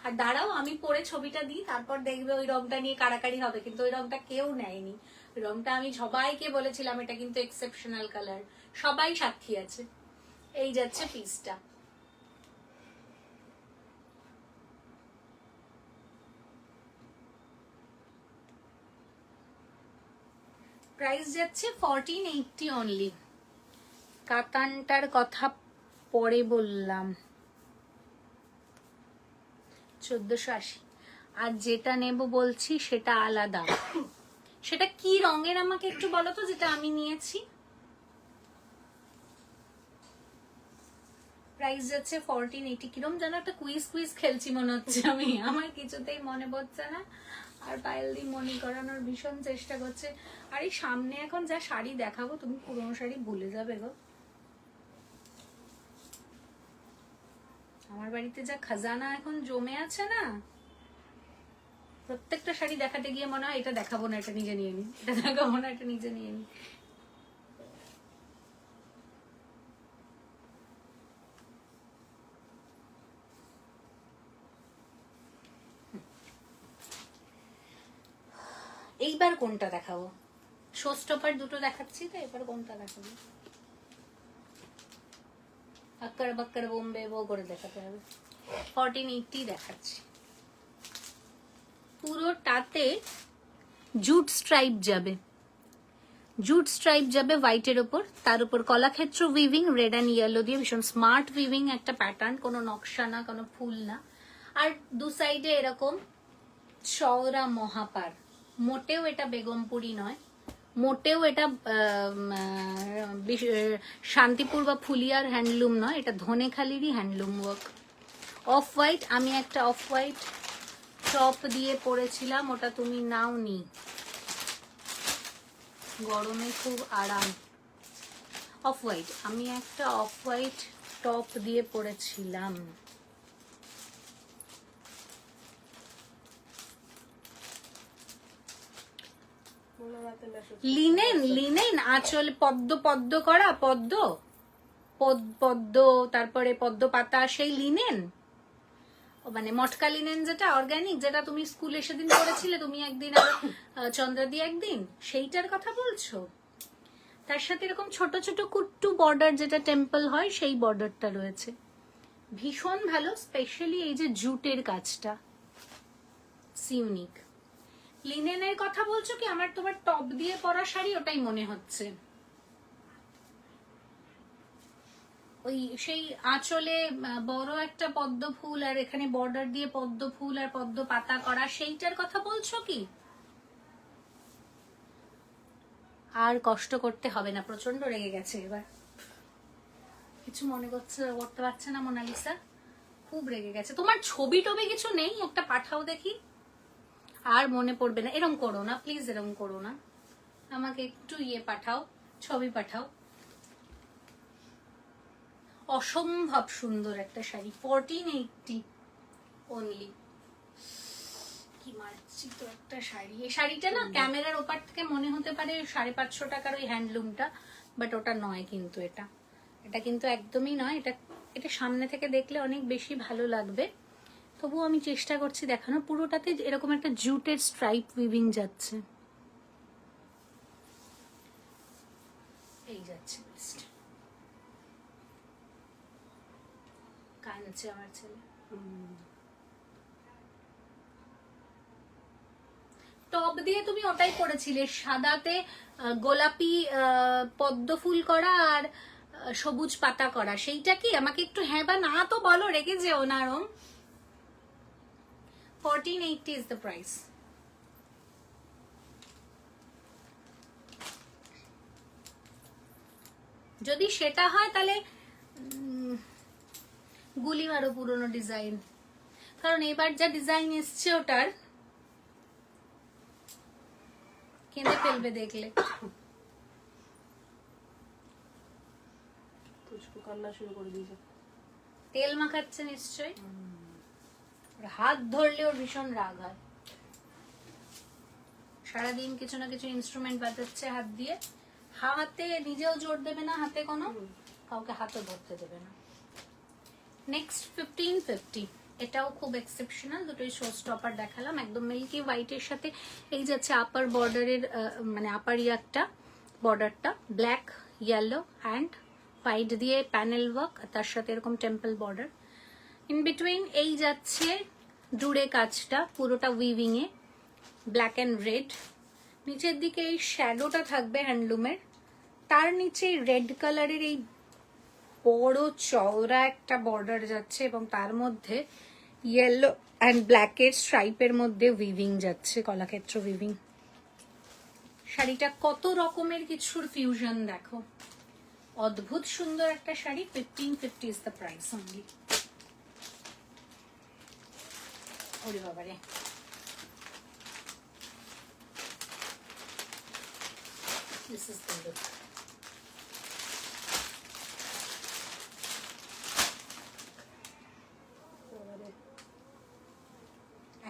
আর দাঁড়াও আমি পরে ছবিটা দিই, তারপর দেখবে ওই রংটা নিয়ে কাড়াকাড়ি হবে, কিন্তু ওই রংটা কেউ নেয়নি। রংটা আমি সবাইকে বলেছিলাম এটা কিন্তু এক্সেপশনাল কালার, সবাই সাক্ষী আছে। এই যাচ্ছে পিসটা, প্রাইস যাচ্ছে 1480 অনলি। কাতানটার কথা পরে বললাম, 1480। আর যেটা নেব বলছি সেটা আলাদা। সেটা কি রঙের আমাকে একটু বলো তো, যেটা আমি নিয়েছি। প্রাইস যাচ্ছে 1480। কিরম যেন একটা কুইজ খেলছি মনে হচ্ছে আমি, আমার কিছুতেই মনে পড়ছে না। আর পায়েল দি মনে করানোর ভীষণ চেষ্টা করছে। আর এই সামনে এখন যা শাড়ি দেখাবো তুমি পুরোনো শাড়ি ভুলে যাবে গো। আমার বাড়িতে যা খাজানা এখন জমে আছে না, প্রত্যেকটা শাড়ি দেখাতে গিয়ে মনে হয় এটা দেখাবো না, এটা নিজে নিয়ে নি, এটা দেখাবো না, এটা নিজে নিয়ে নি। এইবার কোনটা দেখাবো? শো স্টপার দুটো দেখাচ্ছি তো, এবার কোনটা দেখাবো? আক্কর বাক্কর বোম্বে বো করে দেখাতে হবে। 1480 দেখাচ্ছি। পুরোটাতে জুট স্ট্রাইপ যাবে, জুট স্ট্রাইপ যাবে হোয়াইটের ওপর, তার উপর Kalakshetra weaving red and yellow দিয়ে, ভীষণ স্মার্ট উইভিং একটা প্যাটার্ন, কোনো নকশা না, কোনো ফুল না। আর দু সাইডে এরকম চওড়া মহাপার। মোটেও এটা বেগমপুরি নয়, মোটেও এটা শান্তিপুর বা ফুলিয়ার হ্যান্ডলুম নয়, এটা ধনেখালিরই হ্যান্ডলুম ওয়ার্ক। অফ হোয়াইট, আমি একটা অফ হোয়াইট টপ দিয়ে পরেছিলাম, ওটা তুমি নাওনি, গরমে খুব আরাম। অফ হোয়াইট, আমি একটা অফ হোয়াইট টপ দিয়ে পরেছিলাম। লিনেন, লিনেন আঁচল পদ্ম পদ্ম করা, পদ্ম পদ্ম, তারপরে পদ্ম পাতা, সেই লিনেন, মানে মটকা লিনেন, যেটা অর্গানিক, যেটা তুমি স্কুলে সেদিন পড়েছিলে তুমি একদিন আর চন্দ্রাদি একদিন, সেইটার কথা বলছো? তার সাথে এরকম ছোট ছোট কুট্টু বর্ডার, যেটা টেম্পল হয়, সেই বর্ডারটা রয়েছে, ভীষণ ভালো। স্পেশালি এই যে জুটের কাজটা, ইউনিক। লিনেনের কথা বলছো কি? আমার তোমার টপ দিয়ে পরা শাড়ি ওটাই মনে হচ্ছে, ওই সেই আঁচলে বড় একটা পদ্ম ফুল আর এখানে বর্ডার দিয়ে পদ্ম ফুল আর পদ্ম পাতা করা, সেইটার কথা বলছো কি? আর কষ্ট করতে হবে না, প্রচন্ড রেগে গেছে এবার, কিছু মনে করতে পারছে না মোনালিসা, খুব রেগে গেছে। তোমার ছবি টবি কিছু নেই? একটা পাঠাও দেখি। আর মনে পড়বে না, এরম করো না প্লিজ, এরম করো না, আমাকে একটু পাঠাও, ছবি পাঠাও। অসম্ভব সুন্দর একটা শাড়ি, 1480 অনলি। কি মার্জিত একটা শাড়ি। এই শাড়িটা না ক্যামেরার ওপার থেকে মনে হতে পারে 550 টাকার ওই হ্যান্ডলুমটা, বাট ওটা নয় কিন্তু, এটা কিন্তু একদমই নয়। এটা সামনে থেকে দেখলে অনেক বেশি ভালো লাগবে, তবুও আমি চেষ্টা করছি দেখানো। পুরোটাতে এরকম একটা জুটের স্ট্রাইপ উইভিং যাচ্ছে, এই যাচ্ছে বেস্ট। কাঁদছে আমার ছেলে। টপ দিয়ে তুমি ওটাই পরেছিলে, সাদাতে গোলাপি পদ্ম ফুল করা আর সবুজ পাতা করা, সেইটা কি? আমাকে একটু হ্যাঁ বা না তো বলো, রেখে যেও না রম। 1480 is the price. যদি সেটা হয় তাহলে গুলি মারো পুরোনো ডিজাইন, কারণ এবার যা ডিজাইন এসছে ওটার কেঁদে ফেলবে দেখলে। কান্না শুরু করে দিয়েছে, তেল মাখাচ্ছে নিশ্চয়ই, হাত ধরলে ওর ভীষণ রাগ হয়, সারাদিন কিছু না কিছু ইনস্ট্রুমেন্ট বাজাচ্ছে হাত দিয়ে, হাতে নিজেও জোর দেবে না, হাতে কোনো কাউকে হাতও ধরতে দেবে না। নেক্সট 1550, এটাও খুব এক্সেপশনাল, দুটোই শো স্টপার দেখালাম, একদম মিল্কি হোয়াইটের সাথে এই যাচ্ছে আপার বর্ডারের, মানে আপার ইয়ারটা বর্ডারটা ব্ল্যাক ইয়েলো অ্যান্ড হোয়াইট দিয়ে প্যানেল ওয়ার্ক, তার সাথে এরকম টেম্পল বর্ডার, ইন বিটুইন এই যাচ্ছে জুড়ে কাজটা পুরোটা weaving A, black and red, নিচের দিকে এই শ্যাডোটা থাকবে হ্যান্ডলুমের, তার নিচে রেড কালারের এই বড় চওড়া একটা বর্ডার যাচ্ছে এবং তার মধ্যে ইয়েলো অ্যান্ড ব্ল্যাকের স্ট্রাইপের মধ্যে উইভিং যাচ্ছে, কলাক্ষেত্র উইভিং। শাড়িটা কত রকমের কিছুর ফিউশন দেখো, অদ্ভুত সুন্দর একটা sari. 1550 is the price only. ওরে বাবারে, দিস ইজ দ্য লুক।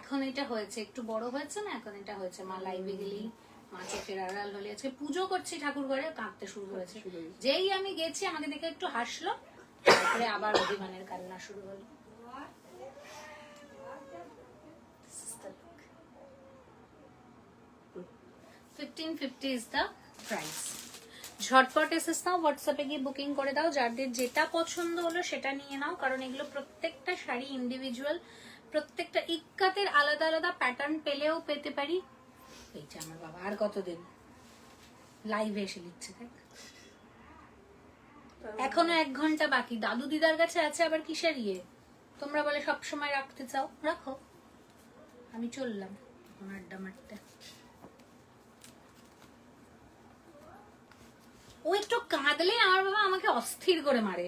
এখন এটা হয়েছে একটু বড় হয়েছে না, এখন এটা হয়েছে মা লাইভে গেলেই, মা চোখের আড়াল হলে, আজকে পুজো করছি ঠাকুর ঘরে, কাঁদতে শুরু করেছে। যেই আমি গেছি আমাকে দেখে একটু হাসলো, তারপরে আবার অভিমানের কান্না শুরু হলো। 1550 ইজ দ্য প্রাইস। ঝটপট এসেস নাও, হোয়াটসঅ্যাপে গিয়ে বুকিং করে দাও, যাদের যেটা পছন্দ হলো সেটা নিয়ে নাও, কারণ এগুলো প্রত্যেকটা শাড়ি ইন্ডিভিজুয়াল, প্রত্যেকটা ইক্কাতের আলাদা আলাদা প্যাটার্ন পেলেও পেতে পারি। এইটা আমার বাবা আর কতদিন লাইভে এসে লিখছে, দেখ এখনো 1 ঘন্টা বাকি, দাদু দিদার কাছে আছে আবার কিসের ইয়ে, তোমরা বলে সবসময় রাখতে চাও, রাখো, আমি চললাম এখন আড্ডা মারতে। ও একটু কাঁদলে আমার বাবা আমাকে অস্থির করে মারে,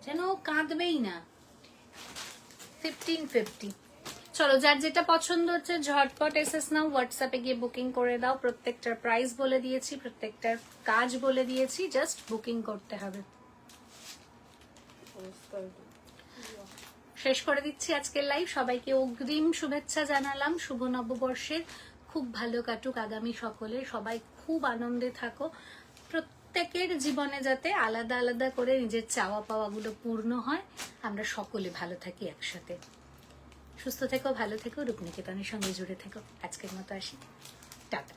যেন ও কাঁদবেই না। 1550। চলো, যার যেটা পছন্দ হচ্ছে ঝটপট এসেস নাও, হোয়াটসঅ্যাপে গিয়ে বুকিং করে দাও। প্রত্যেকটার প্রাইস বলে দিয়েছি, প্রত্যেকটার কাজ বলে দিয়েছি, জাস্ট বুকিং করতে হবে। শেষ করে দিচ্ছি আজকের লাইভ। সবাইকে অগ্রিম শুভেচ্ছা জানালাম, শুভ নববর্ষের। খুব ভালো কাটুক আগামী সকলে, সবাই খুব আনন্দে থাকো। প্রত্যেকের জীবনে যাতে আলাদা আলাদা করে নিজের চাওয়া পাওয়াগুলো পূর্ণ হয়, আমরা সকলে ভালো থাকি একসাথে। সুস্থ থেকো, ভালো থেকো, রূপনিকেতনের সঙ্গে জুড়ে থেকো। আজকের মতো আসি, টাটা।